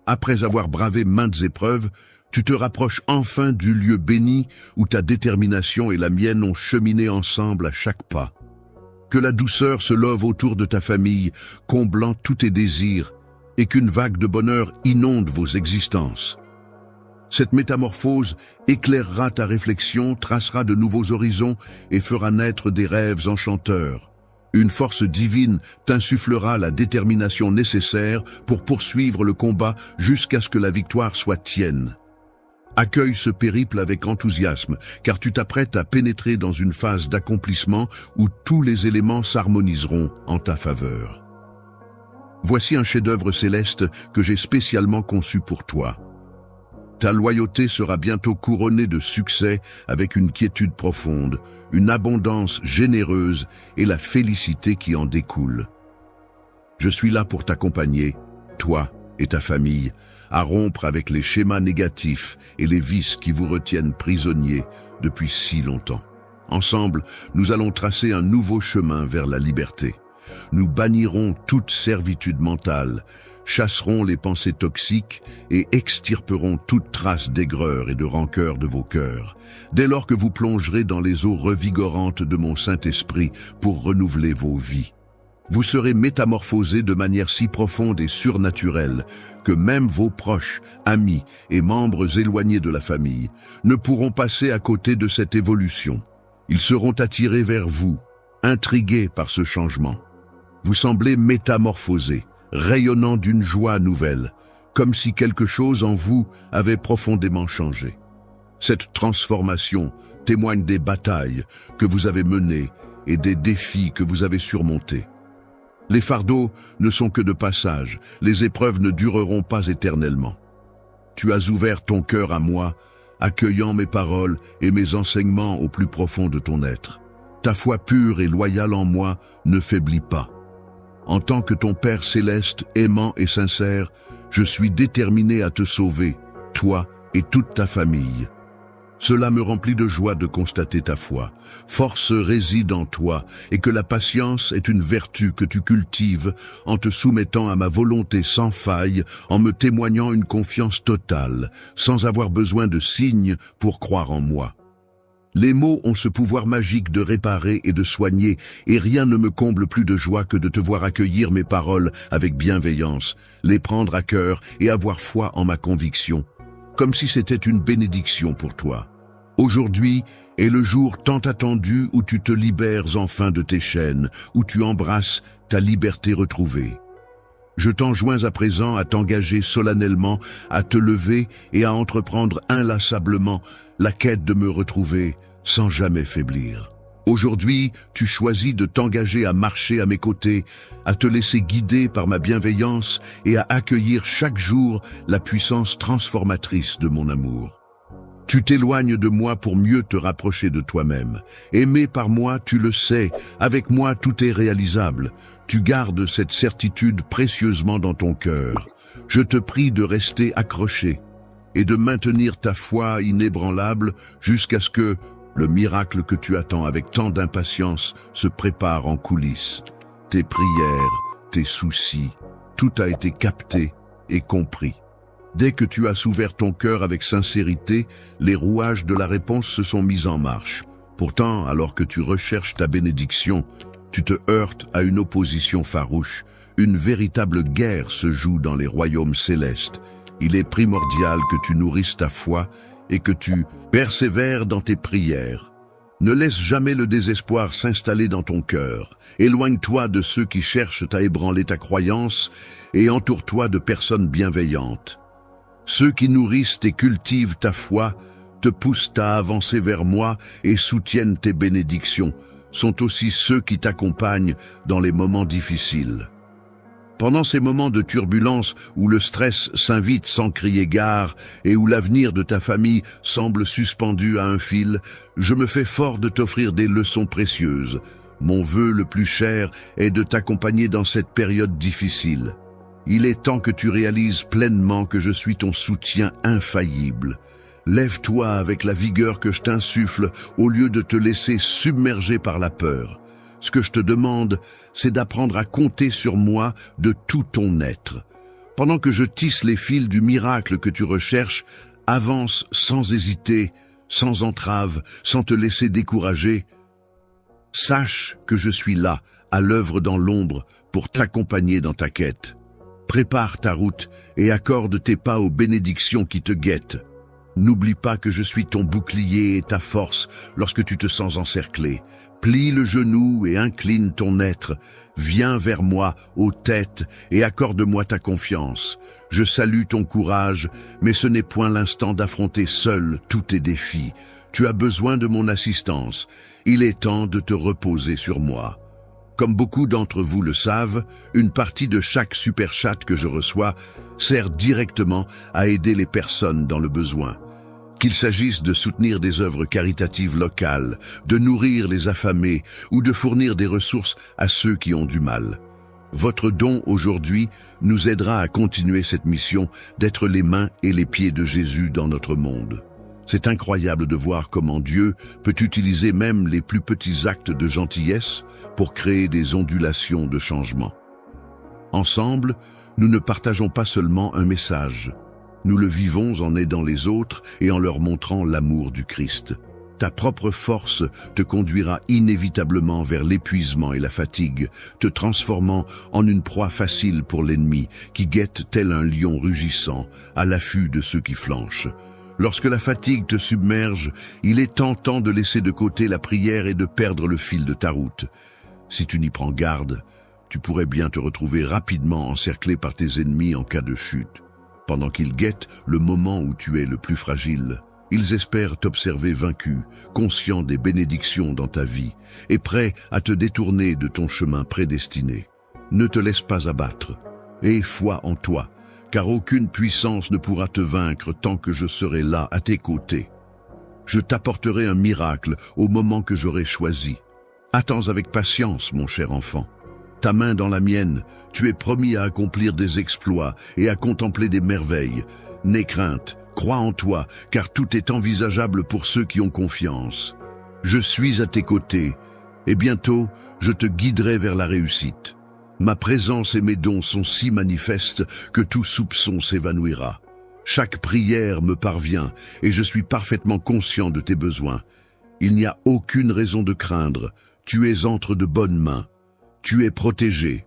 Après avoir bravé maintes épreuves, tu te rapproches enfin du lieu béni où ta détermination et la mienne ont cheminé ensemble à chaque pas. Que la douceur se love autour de ta famille, comblant tous tes désirs, et qu'une vague de bonheur inonde vos existences. Cette métamorphose éclairera ta réflexion, tracera de nouveaux horizons et fera naître des rêves enchanteurs. Une force divine t'insufflera la détermination nécessaire pour poursuivre le combat jusqu'à ce que la victoire soit tienne. Accueille ce périple avec enthousiasme, car tu t'apprêtes à pénétrer dans une phase d'accomplissement où tous les éléments s'harmoniseront en ta faveur. Voici un chef-d'œuvre céleste que j'ai spécialement conçu pour toi. Ta loyauté sera bientôt couronnée de succès avec une quiétude profonde, une abondance généreuse et la félicité qui en découle. Je suis là pour t'accompagner, toi et ta famille, à rompre avec les schémas négatifs et les vices qui vous retiennent prisonniers depuis si longtemps. Ensemble, nous allons tracer un nouveau chemin vers la liberté. Nous bannirons toute servitude mentale, chasserons les pensées toxiques et extirperons toute trace d'aigreur et de rancœur de vos cœurs, dès lors que vous plongerez dans les eaux revigorantes de mon Saint-Esprit pour renouveler vos vies. Vous serez métamorphosés de manière si profonde et surnaturelle que même vos proches, amis et membres éloignés de la famille ne pourront passer à côté de cette évolution. Ils seront attirés vers vous, intrigués par ce changement. Vous semblez métamorphosés, rayonnant d'une joie nouvelle, comme si quelque chose en vous avait profondément changé. Cette transformation témoigne des batailles que vous avez menées et des défis que vous avez surmontés. Les fardeaux ne sont que de passage, les épreuves ne dureront pas éternellement. Tu as ouvert ton cœur à moi, accueillant mes paroles et mes enseignements au plus profond de ton être. Ta foi pure et loyale en moi ne faiblit pas. En tant que ton Père céleste, aimant et sincère, je suis déterminé à te sauver, toi et toute ta famille. Cela me remplit de joie de constater ta foi. Force réside en toi et que la patience est une vertu que tu cultives en te soumettant à ma volonté sans faille, en me témoignant une confiance totale, sans avoir besoin de signes pour croire en moi. Les mots ont ce pouvoir magique de réparer et de soigner, et rien ne me comble plus de joie que de te voir accueillir mes paroles avec bienveillance, les prendre à cœur et avoir foi en ma conviction, comme si c'était une bénédiction pour toi. Aujourd'hui est le jour tant attendu où tu te libères enfin de tes chaînes, où tu embrasses ta liberté retrouvée. Je t'enjoins à présent à t'engager solennellement, à te lever et à entreprendre inlassablement la quête de me retrouver sans jamais faiblir. Aujourd'hui, tu choisis de t'engager à marcher à mes côtés, à te laisser guider par ma bienveillance et à accueillir chaque jour la puissance transformatrice de mon amour. Tu t'éloignes de moi pour mieux te rapprocher de toi-même. Aimé par moi, tu le sais, avec moi tout est réalisable. Tu gardes cette certitude précieusement dans ton cœur. Je te prie de rester accroché et de maintenir ta foi inébranlable jusqu'à ce que le miracle que tu attends avec tant d'impatience se prépare en coulisses. Tes prières, tes soucis, tout a été capté et compris. Dès que tu as ouvert ton cœur avec sincérité, les rouages de la réponse se sont mis en marche. Pourtant, alors que tu recherches ta bénédiction, tu te heurtes à une opposition farouche. Une véritable guerre se joue dans les royaumes célestes. Il est primordial que tu nourrisses ta foi et que tu persévères dans tes prières. Ne laisse jamais le désespoir s'installer dans ton cœur. Éloigne-toi de ceux qui cherchent à ébranler ta croyance et entoure-toi de personnes bienveillantes. Ceux qui nourrissent et cultivent ta foi, te poussent à avancer vers moi et soutiennent tes bénédictions, sont aussi ceux qui t'accompagnent dans les moments difficiles. Pendant ces moments de turbulence où le stress s'invite sans crier gare et où l'avenir de ta famille semble suspendu à un fil, je me fais fort de t'offrir des leçons précieuses. Mon vœu le plus cher est de t'accompagner dans cette période difficile. Il est temps que tu réalises pleinement que je suis ton soutien infaillible. Lève-toi avec la vigueur que je t'insuffle au lieu de te laisser submerger par la peur. Ce que je te demande, c'est d'apprendre à compter sur moi de tout ton être. Pendant que je tisse les fils du miracle que tu recherches, avance sans hésiter, sans entrave, sans te laisser décourager. Sache que je suis là, à l'œuvre dans l'ombre, pour t'accompagner dans ta quête. Prépare ta route et accorde tes pas aux bénédictions qui te guettent. N'oublie pas que je suis ton bouclier et ta force lorsque tu te sens encerclé. Plie le genou et incline ton être. Viens vers moi, ô tête, et accorde-moi ta confiance. Je salue ton courage, mais ce n'est point l'instant d'affronter seul tous tes défis. Tu as besoin de mon assistance. Il est temps de te reposer sur moi. Comme beaucoup d'entre vous le savent, une partie de chaque super chat que je reçois sert directement à aider les personnes dans le besoin. Qu'il s'agisse de soutenir des œuvres caritatives locales, de nourrir les affamés ou de fournir des ressources à ceux qui ont du mal. Votre don aujourd'hui nous aidera à continuer cette mission d'être les mains et les pieds de Jésus dans notre monde. C'est incroyable de voir comment Dieu peut utiliser même les plus petits actes de gentillesse pour créer des ondulations de changement. Ensemble, nous ne partageons pas seulement un message. Nous le vivons en aidant les autres et en leur montrant l'amour du Christ. Ta propre force te conduira inévitablement vers l'épuisement et la fatigue, te transformant en une proie facile pour l'ennemi qui guette tel un lion rugissant à l'affût de ceux qui flanchent. Lorsque la fatigue te submerge, il est tentant de laisser de côté la prière et de perdre le fil de ta route. Si tu n'y prends garde, tu pourrais bien te retrouver rapidement encerclé par tes ennemis en cas de chute. Pendant qu'ils guettent le moment où tu es le plus fragile, ils espèrent t'observer vaincu, conscient des bénédictions dans ta vie, et prêt à te détourner de ton chemin prédestiné. Ne te laisse pas abattre, aie foi en toi, car aucune puissance ne pourra te vaincre tant que je serai là à tes côtés. Je t'apporterai un miracle au moment que j'aurai choisi. Attends avec patience, mon cher enfant. Ta main dans la mienne, tu es promis à accomplir des exploits et à contempler des merveilles. N'aie crainte, crois en toi, car tout est envisageable pour ceux qui ont confiance. Je suis à tes côtés, et bientôt, je te guiderai vers la réussite. Ma présence et mes dons sont si manifestes que tout soupçon s'évanouira. Chaque prière me parvient, et je suis parfaitement conscient de tes besoins. Il n'y a aucune raison de craindre, tu es entre de bonnes mains. Tu es protégé,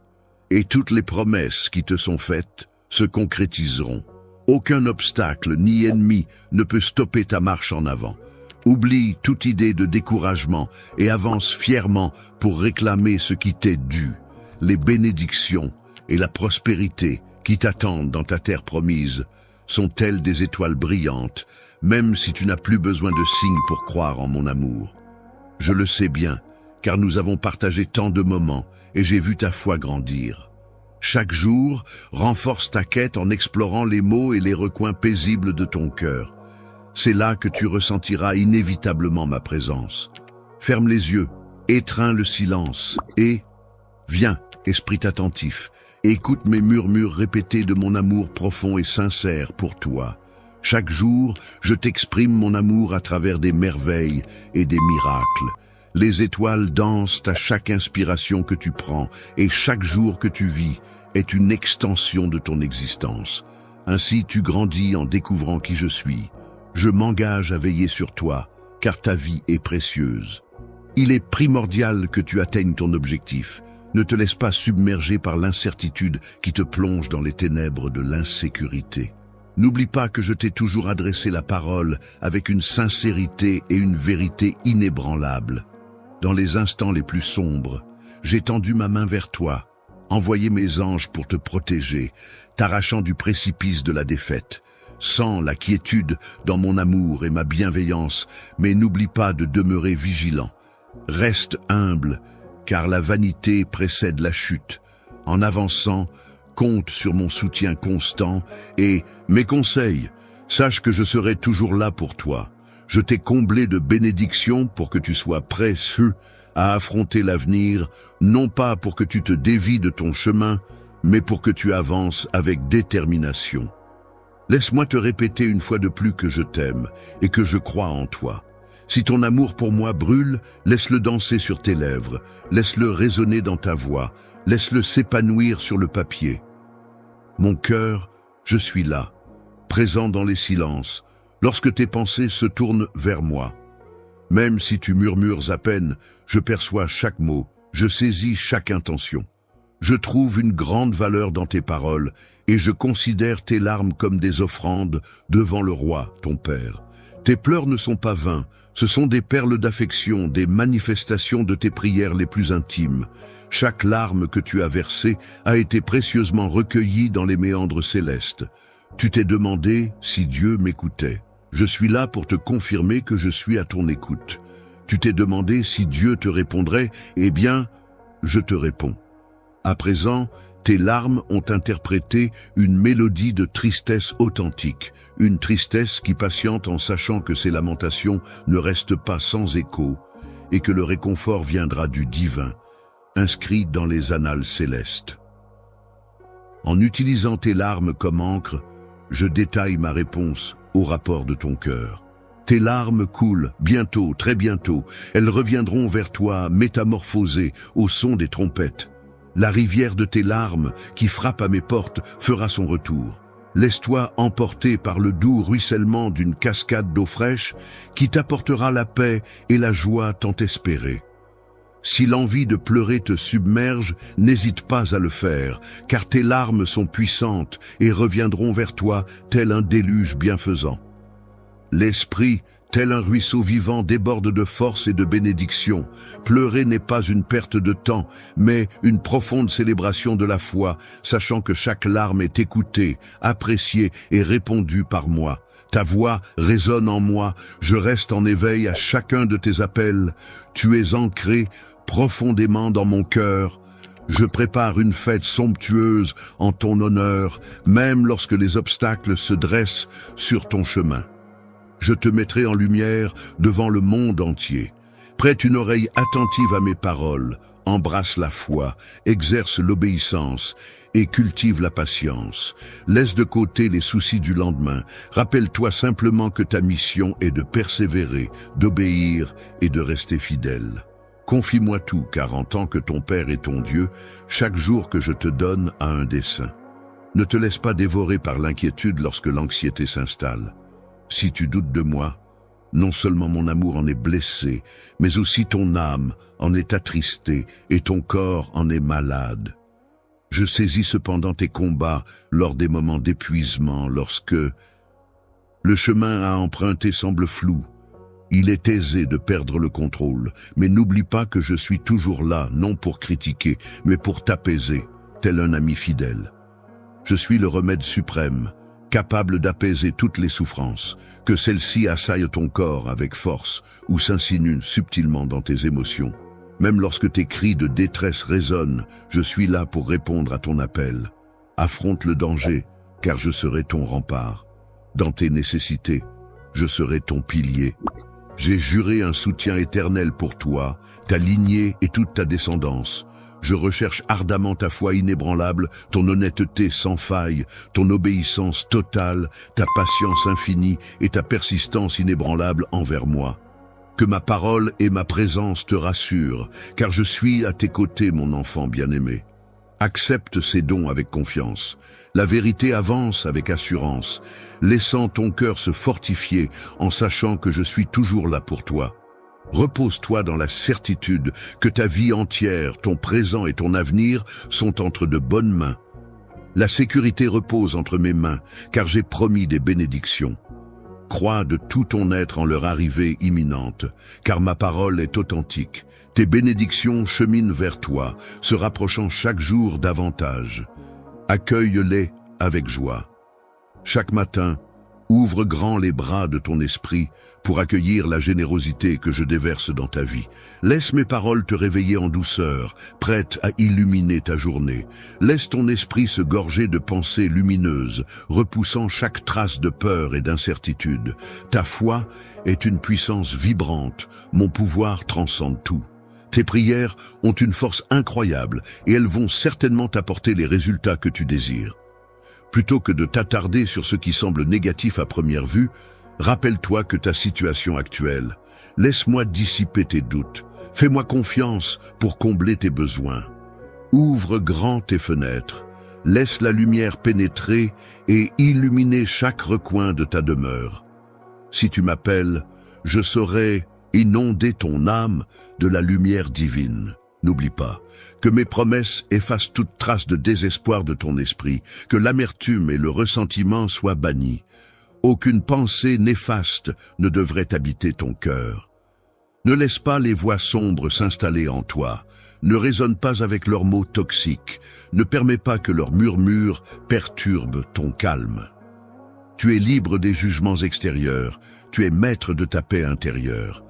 et toutes les promesses qui te sont faites se concrétiseront. Aucun obstacle ni ennemi ne peut stopper ta marche en avant. Oublie toute idée de découragement et avance fièrement pour réclamer ce qui t'est dû, les bénédictions et la prospérité qui t'attendent dans ta terre promise sont telles des étoiles brillantes, même si tu n'as plus besoin de signes pour croire en mon amour. Je le sais bien, car nous avons partagé tant de moments et j'ai vu ta foi grandir. Chaque jour, renforce ta quête en explorant les mots et les recoins paisibles de ton cœur. C'est là que tu ressentiras inévitablement ma présence. Ferme les yeux, étreins le silence et... Viens, esprit attentif, écoute mes murmures répétés de mon amour profond et sincère pour toi. Chaque jour, je t'exprime mon amour à travers des merveilles et des miracles. Les étoiles dansent à chaque inspiration que tu prends et chaque jour que tu vis est une extension de ton existence. Ainsi tu grandis en découvrant qui je suis. Je m'engage à veiller sur toi, car ta vie est précieuse. Il est primordial que tu atteignes ton objectif. Ne te laisse pas submerger par l'incertitude qui te plonge dans les ténèbres de l'insécurité. N'oublie pas que je t'ai toujours adressé la parole avec une sincérité et une vérité inébranlables. Dans les instants les plus sombres, j'ai tendu ma main vers toi, envoyé mes anges pour te protéger, t'arrachant du précipice de la défaite. Sens la quiétude dans mon amour et ma bienveillance, mais n'oublie pas de demeurer vigilant. Reste humble, car la vanité précède la chute. En avançant, compte sur mon soutien constant et mes conseils. Sache que je serai toujours là pour toi. Je t'ai comblé de bénédictions pour que tu sois prêt à affronter l'avenir, non pas pour que tu te dévies de ton chemin, mais pour que tu avances avec détermination. Laisse-moi te répéter une fois de plus que je t'aime et que je crois en toi. Si ton amour pour moi brûle, laisse-le danser sur tes lèvres, laisse-le résonner dans ta voix, laisse-le s'épanouir sur le papier. Mon cœur, je suis là, présent dans les silences, lorsque tes pensées se tournent vers moi. Même si tu murmures à peine, je perçois chaque mot, je saisis chaque intention. Je trouve une grande valeur dans tes paroles et je considère tes larmes comme des offrandes devant le roi, ton père. Tes pleurs ne sont pas vains, ce sont des perles d'affection, des manifestations de tes prières les plus intimes. Chaque larme que tu as versée a été précieusement recueillie dans les méandres célestes. Tu t'es demandé si Dieu m'écoutait. Je suis là pour te confirmer que je suis à ton écoute. Tu t'es demandé si Dieu te répondrait, eh bien, je te réponds. À présent, tes larmes ont interprété une mélodie de tristesse authentique, une tristesse qui patiente en sachant que ses lamentations ne restent pas sans écho et que le réconfort viendra du divin, inscrit dans les annales célestes. En utilisant tes larmes comme encre, je détaille ma réponse au rapport de ton cœur. Tes larmes coulent, bientôt, très bientôt, elles reviendront vers toi métamorphosées au son des trompettes. La rivière de tes larmes, qui frappe à mes portes, fera son retour. Laisse-toi emporter par le doux ruissellement d'une cascade d'eau fraîche qui t'apportera la paix et la joie tant espérées. Si l'envie de pleurer te submerge, n'hésite pas à le faire, car tes larmes sont puissantes et reviendront vers toi tel un déluge bienfaisant. L'esprit, tel un ruisseau vivant, déborde de force et de bénédiction. Pleurer n'est pas une perte de temps, mais une profonde célébration de la foi, sachant que chaque larme est écoutée, appréciée et répondue par moi. Ta voix résonne en moi, je reste en éveil à chacun de tes appels. Tu es ancré profondément dans mon cœur. Je prépare une fête somptueuse en ton honneur, même lorsque les obstacles se dressent sur ton chemin. Je te mettrai en lumière devant le monde entier. Prête une oreille attentive à mes paroles, embrasse la foi, exerce l'obéissance et cultive la patience. Laisse de côté les soucis du lendemain. Rappelle-toi simplement que ta mission est de persévérer, d'obéir et de rester fidèle. Confie-moi tout, car en tant que ton Père et ton Dieu, chaque jour que je te donne a un dessein. Ne te laisse pas dévorer par l'inquiétude lorsque l'anxiété s'installe. Si tu doutes de moi, non seulement mon amour en est blessé, mais aussi ton âme en est attristée et ton corps en est malade. Je saisis cependant tes combats lors des moments d'épuisement, lorsque le chemin à emprunter semble flou. Il est aisé de perdre le contrôle, mais n'oublie pas que je suis toujours là, non pour critiquer, mais pour t'apaiser, tel un ami fidèle. Je suis le remède suprême, capable d'apaiser toutes les souffrances, que celles-ci assaillent ton corps avec force ou s'insinuent subtilement dans tes émotions. Même lorsque tes cris de détresse résonnent, je suis là pour répondre à ton appel. Affronte le danger, car je serai ton rempart. Dans tes nécessités, je serai ton pilier. J'ai juré un soutien éternel pour toi, ta lignée et toute ta descendance. Je recherche ardemment ta foi inébranlable, ton honnêteté sans faille, ton obéissance totale, ta patience infinie et ta persistance inébranlable envers moi. Que ma parole et ma présence te rassurent, car je suis à tes côtés, mon enfant bien-aimé. Accepte ces dons avec confiance. La vérité avance avec assurance, laissant ton cœur se fortifier en sachant que je suis toujours là pour toi. Repose-toi dans la certitude que ta vie entière, ton présent et ton avenir sont entre de bonnes mains. La sécurité repose entre mes mains, car j'ai promis des bénédictions. Crois de tout ton être en leur arrivée imminente, car ma parole est authentique. Tes bénédictions cheminent vers toi, se rapprochant chaque jour davantage. Accueille-les avec joie. Chaque matin, ouvre grand les bras de ton esprit pour accueillir la générosité que je déverse dans ta vie. Laisse mes paroles te réveiller en douceur, prête à illuminer ta journée. Laisse ton esprit se gorger de pensées lumineuses, repoussant chaque trace de peur et d'incertitude. Ta foi est une puissance vibrante, mon pouvoir transcende tout. Tes prières ont une force incroyable et elles vont certainement t'apporter les résultats que tu désires. Plutôt que de t'attarder sur ce qui semble négatif à première vue, rappelle-toi que ta situation actuelle. Laisse-moi dissiper tes doutes. Fais-moi confiance pour combler tes besoins. Ouvre grand tes fenêtres. Laisse la lumière pénétrer et illuminer chaque recoin de ta demeure. Si tu m'appelles, je saurai inonder ton âme de la lumière divine. N'oublie pas que mes promesses effacent toute trace de désespoir de ton esprit, que l'amertume et le ressentiment soient bannis. Aucune pensée néfaste ne devrait habiter ton cœur. Ne laisse pas les voix sombres s'installer en toi. Ne résonne pas avec leurs mots toxiques. Ne permets pas que leurs murmures perturbent ton calme. Tu es libre des jugements extérieurs. Tu es maître de ta paix intérieure.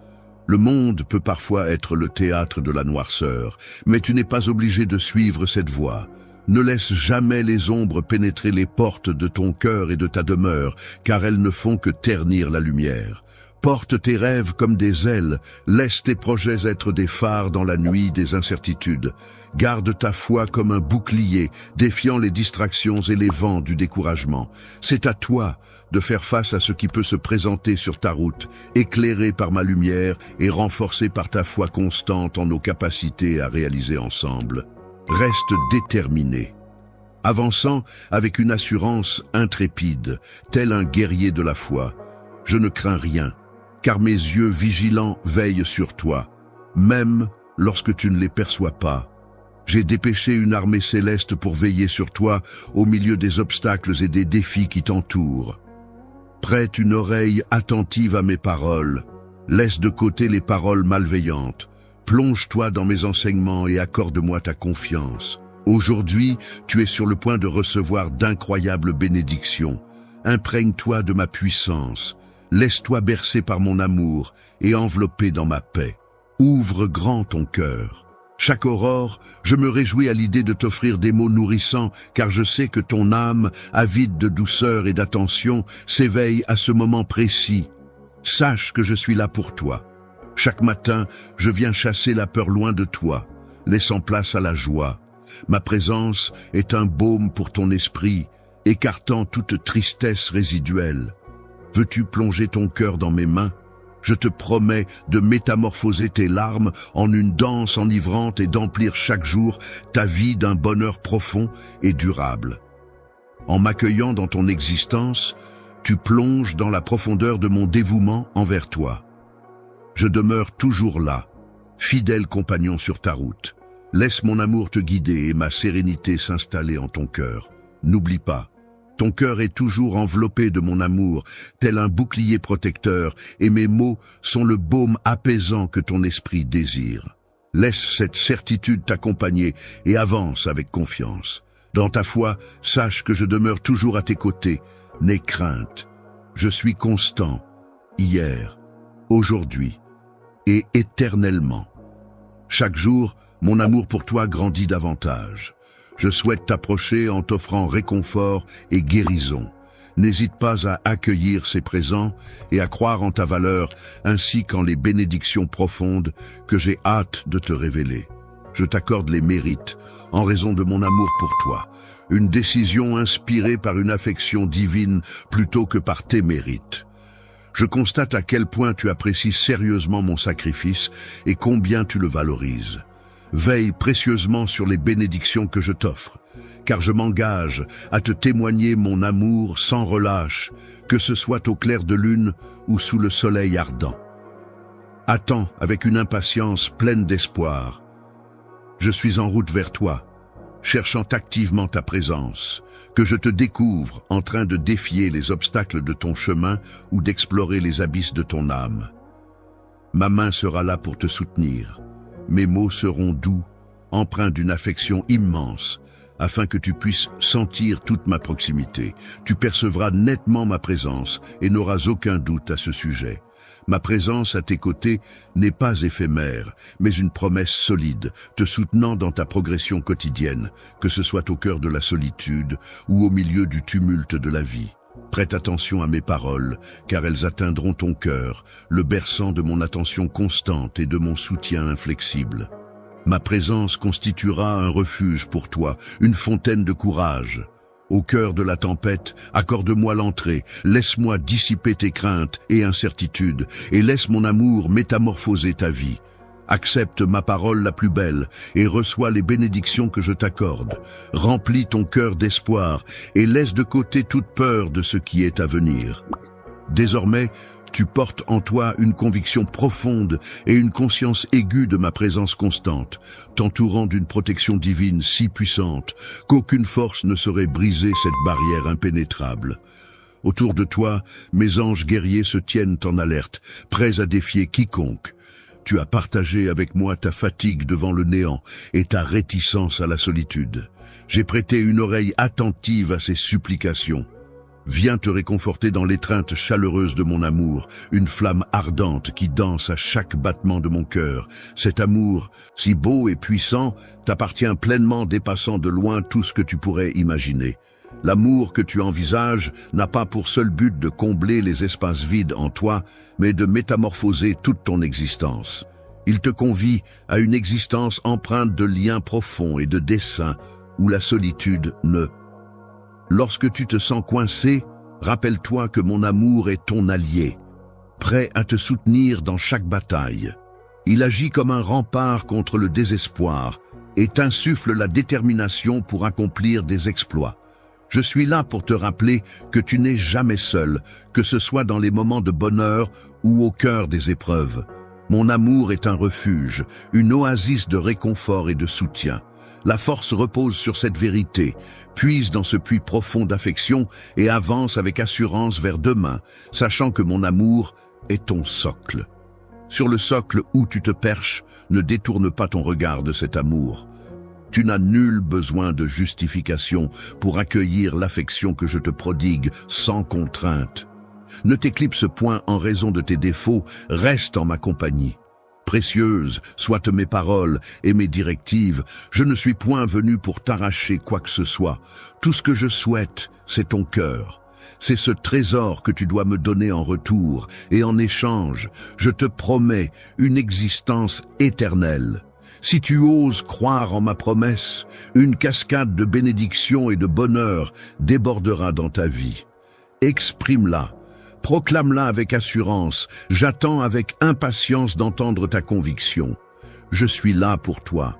Le monde peut parfois être le théâtre de la noirceur, mais tu n'es pas obligé de suivre cette voie. Ne laisse jamais les ombres pénétrer les portes de ton cœur et de ta demeure, car elles ne font que ternir la lumière. Porte tes rêves comme des ailes, laisse tes projets être des phares dans la nuit des incertitudes. Garde ta foi comme un bouclier, défiant les distractions et les vents du découragement. C'est à toi de faire face à ce qui peut se présenter sur ta route, éclairé par ma lumière et renforcé par ta foi constante en nos capacités à réaliser ensemble. Reste déterminé, avançant avec une assurance intrépide, tel un guerrier de la foi. Je ne crains rien, car mes yeux vigilants veillent sur toi, même lorsque tu ne les perçois pas. J'ai dépêché une armée céleste pour veiller sur toi au milieu des obstacles et des défis qui t'entourent. Prête une oreille attentive à mes paroles, laisse de côté les paroles malveillantes, plonge-toi dans mes enseignements et accorde-moi ta confiance. Aujourd'hui, tu es sur le point de recevoir d'incroyables bénédictions. Imprègne-toi de ma puissance. Laisse-toi bercer par mon amour et envelopper dans ma paix. Ouvre grand ton cœur. Chaque aurore, je me réjouis à l'idée de t'offrir des mots nourrissants, car je sais que ton âme, avide de douceur et d'attention, s'éveille à ce moment précis. Sache que je suis là pour toi. Chaque matin, je viens chasser la peur loin de toi, laissant place à la joie. Ma présence est un baume pour ton esprit, écartant toute tristesse résiduelle. Veux-tu plonger ton cœur dans mes mains? Je te promets de métamorphoser tes larmes en une danse enivrante et d'emplir chaque jour ta vie d'un bonheur profond et durable. En m'accueillant dans ton existence, tu plonges dans la profondeur de mon dévouement envers toi. Je demeure toujours là, fidèle compagnon sur ta route. Laisse mon amour te guider et ma sérénité s'installer en ton cœur. N'oublie pas, ton cœur est toujours enveloppé de mon amour, tel un bouclier protecteur, et mes mots sont le baume apaisant que ton esprit désire. Laisse cette certitude t'accompagner et avance avec confiance. Dans ta foi, sache que je demeure toujours à tes côtés. N'aie crainte. Je suis constant, hier, aujourd'hui et éternellement. Chaque jour, mon amour pour toi grandit davantage. Je souhaite t'approcher en t'offrant réconfort et guérison. N'hésite pas à accueillir ces présents et à croire en ta valeur, ainsi qu'en les bénédictions profondes que j'ai hâte de te révéler. Je t'accorde les mérites, en raison de mon amour pour toi, une décision inspirée par une affection divine plutôt que par tes mérites. Je constate à quel point tu apprécies sérieusement mon sacrifice et combien tu le valorises. Veille précieusement sur les bénédictions que je t'offre, car je m'engage à te témoigner mon amour sans relâche, que ce soit au clair de lune ou sous le soleil ardent. Attends avec une impatience pleine d'espoir. Je suis en route vers toi, cherchant activement ta présence, que je te découvre en train de défier les obstacles de ton chemin ou d'explorer les abysses de ton âme. Ma main sera là pour te soutenir. Mes mots seront doux, empreints d'une affection immense, afin que tu puisses sentir toute ma proximité. Tu percevras nettement ma présence et n'auras aucun doute à ce sujet. Ma présence à tes côtés n'est pas éphémère, mais une promesse solide, te soutenant dans ta progression quotidienne, que ce soit au cœur de la solitude ou au milieu du tumulte de la vie. Prête attention à mes paroles, car elles atteindront ton cœur, le berçant de mon attention constante et de mon soutien inflexible. Ma présence constituera un refuge pour toi, une fontaine de courage. Au cœur de la tempête, accorde-moi l'entrée, laisse-moi dissiper tes craintes et incertitudes, et laisse mon amour métamorphoser ta vie. Accepte ma parole la plus belle et reçois les bénédictions que je t'accorde. Remplis ton cœur d'espoir et laisse de côté toute peur de ce qui est à venir. Désormais, tu portes en toi une conviction profonde et une conscience aiguë de ma présence constante, t'entourant d'une protection divine si puissante qu'aucune force ne saurait briser cette barrière impénétrable. Autour de toi, mes anges guerriers se tiennent en alerte, prêts à défier quiconque. Tu as partagé avec moi ta fatigue devant le néant et ta réticence à la solitude. J'ai prêté une oreille attentive à ces supplications. Viens te réconforter dans l'étreinte chaleureuse de mon amour, une flamme ardente qui danse à chaque battement de mon cœur. Cet amour, si beau et puissant, t'appartient pleinement, dépassant de loin tout ce que tu pourrais imaginer. L'amour que tu envisages n'a pas pour seul but de combler les espaces vides en toi, mais de métamorphoser toute ton existence. Il te convie à une existence empreinte de liens profonds et de desseins, où la solitude ne. Lorsque tu te sens coincé, rappelle-toi que mon amour est ton allié, prêt à te soutenir dans chaque bataille. Il agit comme un rempart contre le désespoir et t'insuffle la détermination pour accomplir des exploits. Je suis là pour te rappeler que tu n'es jamais seul, que ce soit dans les moments de bonheur ou au cœur des épreuves. Mon amour est un refuge, une oasis de réconfort et de soutien. La force repose sur cette vérité, puise dans ce puits profond d'affection et avance avec assurance vers demain, sachant que mon amour est ton socle. Sur le socle où tu te perches, ne détourne pas ton regard de cet amour. Tu n'as nul besoin de justification pour accueillir l'affection que je te prodigue sans contrainte. Ne t'éclipse point en raison de tes défauts, reste en ma compagnie. Précieuses soient mes paroles et mes directives, je ne suis point venu pour t'arracher quoi que ce soit. Tout ce que je souhaite, c'est ton cœur. C'est ce trésor que tu dois me donner en retour, et en échange, je te promets une existence éternelle. Si tu oses croire en ma promesse, une cascade de bénédictions et de bonheur débordera dans ta vie. Exprime-la. Proclame-la avec assurance, j'attends avec impatience d'entendre ta conviction. Je suis là pour toi.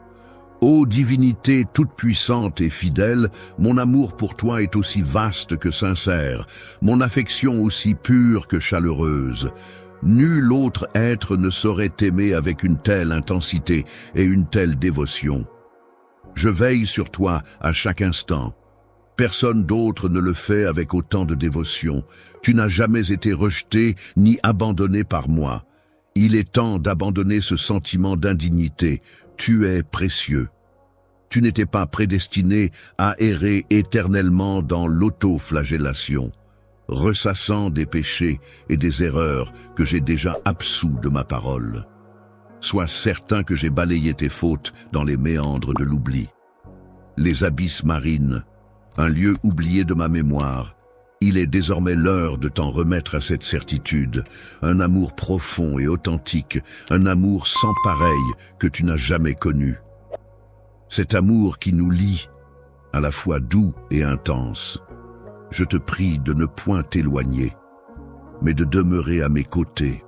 Ô divinité toute puissante et fidèle, mon amour pour toi est aussi vaste que sincère, mon affection aussi pure que chaleureuse. Nul autre être ne saurait t'aimer avec une telle intensité et une telle dévotion. Je veille sur toi à chaque instant. Personne d'autre ne le fait avec autant de dévotion. Tu n'as jamais été rejeté ni abandonné par moi. Il est temps d'abandonner ce sentiment d'indignité. Tu es précieux. Tu n'étais pas prédestiné à errer éternellement dans l'autoflagellation, ressassant des péchés et des erreurs que j'ai déjà absous de ma parole. Sois certain que j'ai balayé tes fautes dans les méandres de l'oubli. Les abysses marines, un lieu oublié de ma mémoire. Il est désormais l'heure de t'en remettre à cette certitude, un amour profond et authentique, un amour sans pareil que tu n'as jamais connu. Cet amour qui nous lie, à la fois doux et intense. Je te prie de ne point t'éloigner, mais de demeurer à mes côtés.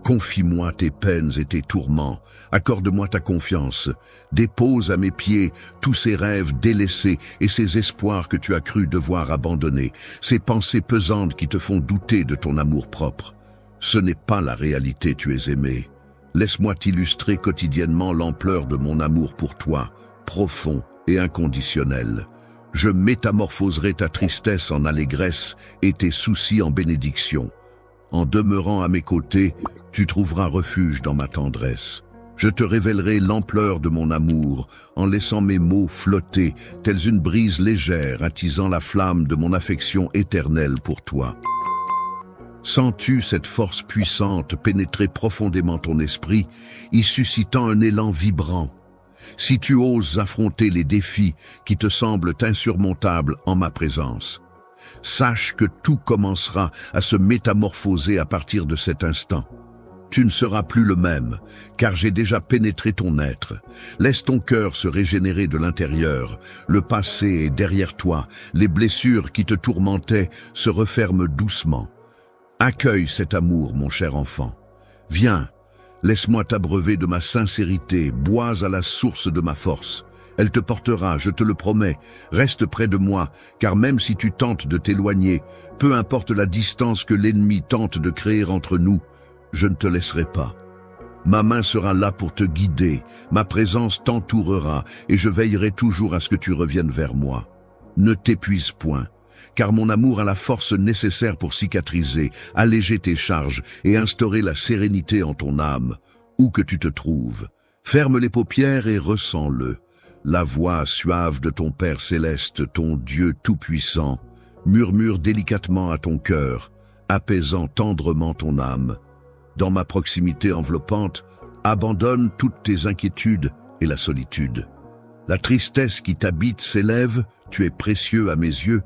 Confie-moi tes peines et tes tourments, accorde-moi ta confiance, dépose à mes pieds tous ces rêves délaissés et ces espoirs que tu as cru devoir abandonner, ces pensées pesantes qui te font douter de ton amour-propre. Ce n'est pas la réalité, tu es aimé. Laisse-moi t'illustrer quotidiennement l'ampleur de mon amour pour toi, profond et inconditionnel. Je métamorphoserai ta tristesse en allégresse et tes soucis en bénédiction. En demeurant à mes côtés, tu trouveras refuge dans ma tendresse. Je te révélerai l'ampleur de mon amour, en laissant mes mots flotter, tels une brise légère attisant la flamme de mon affection éternelle pour toi. Sens-tu cette force puissante pénétrer profondément ton esprit, y suscitant un élan vibrant? Si tu oses affronter les défis qui te semblent insurmontables en ma présence, sache que tout commencera à se métamorphoser à partir de cet instant. Tu ne seras plus le même, car j'ai déjà pénétré ton être. Laisse ton cœur se régénérer de l'intérieur. Le passé est derrière toi. Les blessures qui te tourmentaient se referment doucement. Accueille cet amour, mon cher enfant. Viens, laisse-moi t'abreuver de ma sincérité, bois à la source de ma force. Elle te portera, je te le promets. Reste près de moi, car même si tu tentes de t'éloigner, peu importe la distance que l'ennemi tente de créer entre nous, je ne te laisserai pas. Ma main sera là pour te guider, ma présence t'entourera, et je veillerai toujours à ce que tu reviennes vers moi. Ne t'épuise point, car mon amour a la force nécessaire pour cicatriser, alléger tes charges et instaurer la sérénité en ton âme, où que tu te trouves. Ferme les paupières et ressens-le. La voix suave de ton Père céleste, ton Dieu tout-puissant, murmure délicatement à ton cœur, apaisant tendrement ton âme. Dans ma proximité enveloppante, abandonne toutes tes inquiétudes et la solitude. La tristesse qui t'habite s'élève, tu es précieux à mes yeux.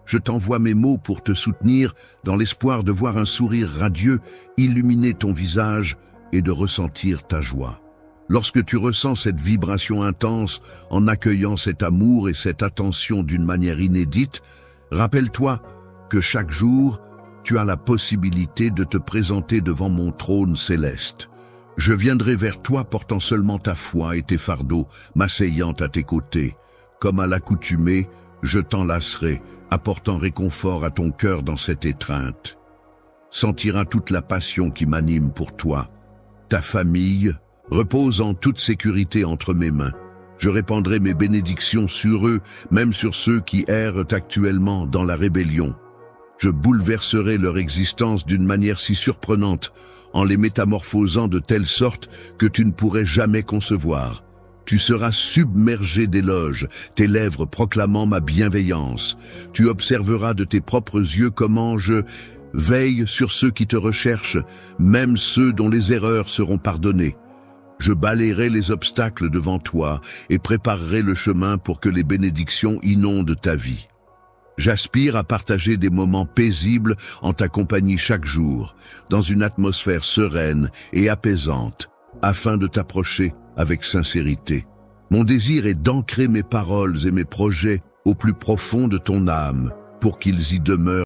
Je t'envoie mes mots pour te soutenir dans l'espoir de voir un sourire radieux illuminer ton visage et de ressentir ta joie. Lorsque tu ressens cette vibration intense en accueillant cet amour et cette attention d'une manière inédite, rappelle-toi que chaque jour, tu as la possibilité de te présenter devant mon trône céleste. Je viendrai vers toi portant seulement ta foi et tes fardeaux, m'asseyant à tes côtés. Comme à l'accoutumée, je t'enlacerai, apportant réconfort à ton cœur dans cette étreinte. Sentiras toute la passion qui m'anime pour toi. Ta famille repose en toute sécurité entre mes mains. Je répandrai mes bénédictions sur eux, même sur ceux qui errent actuellement dans la rébellion. Je bouleverserai leur existence d'une manière si surprenante, en les métamorphosant de telle sorte que tu ne pourrais jamais concevoir. Tu seras submergé d'éloges, tes lèvres proclamant ma bienveillance. Tu observeras de tes propres yeux comment je veille sur ceux qui te recherchent, même ceux dont les erreurs seront pardonnées. Je balayerai les obstacles devant toi et préparerai le chemin pour que les bénédictions inondent ta vie. J'aspire à partager des moments paisibles en ta compagnie chaque jour, dans une atmosphère sereine et apaisante, afin de t'approcher avec sincérité. Mon désir est d'ancrer mes paroles et mes projets au plus profond de ton âme, pour qu'ils y demeurent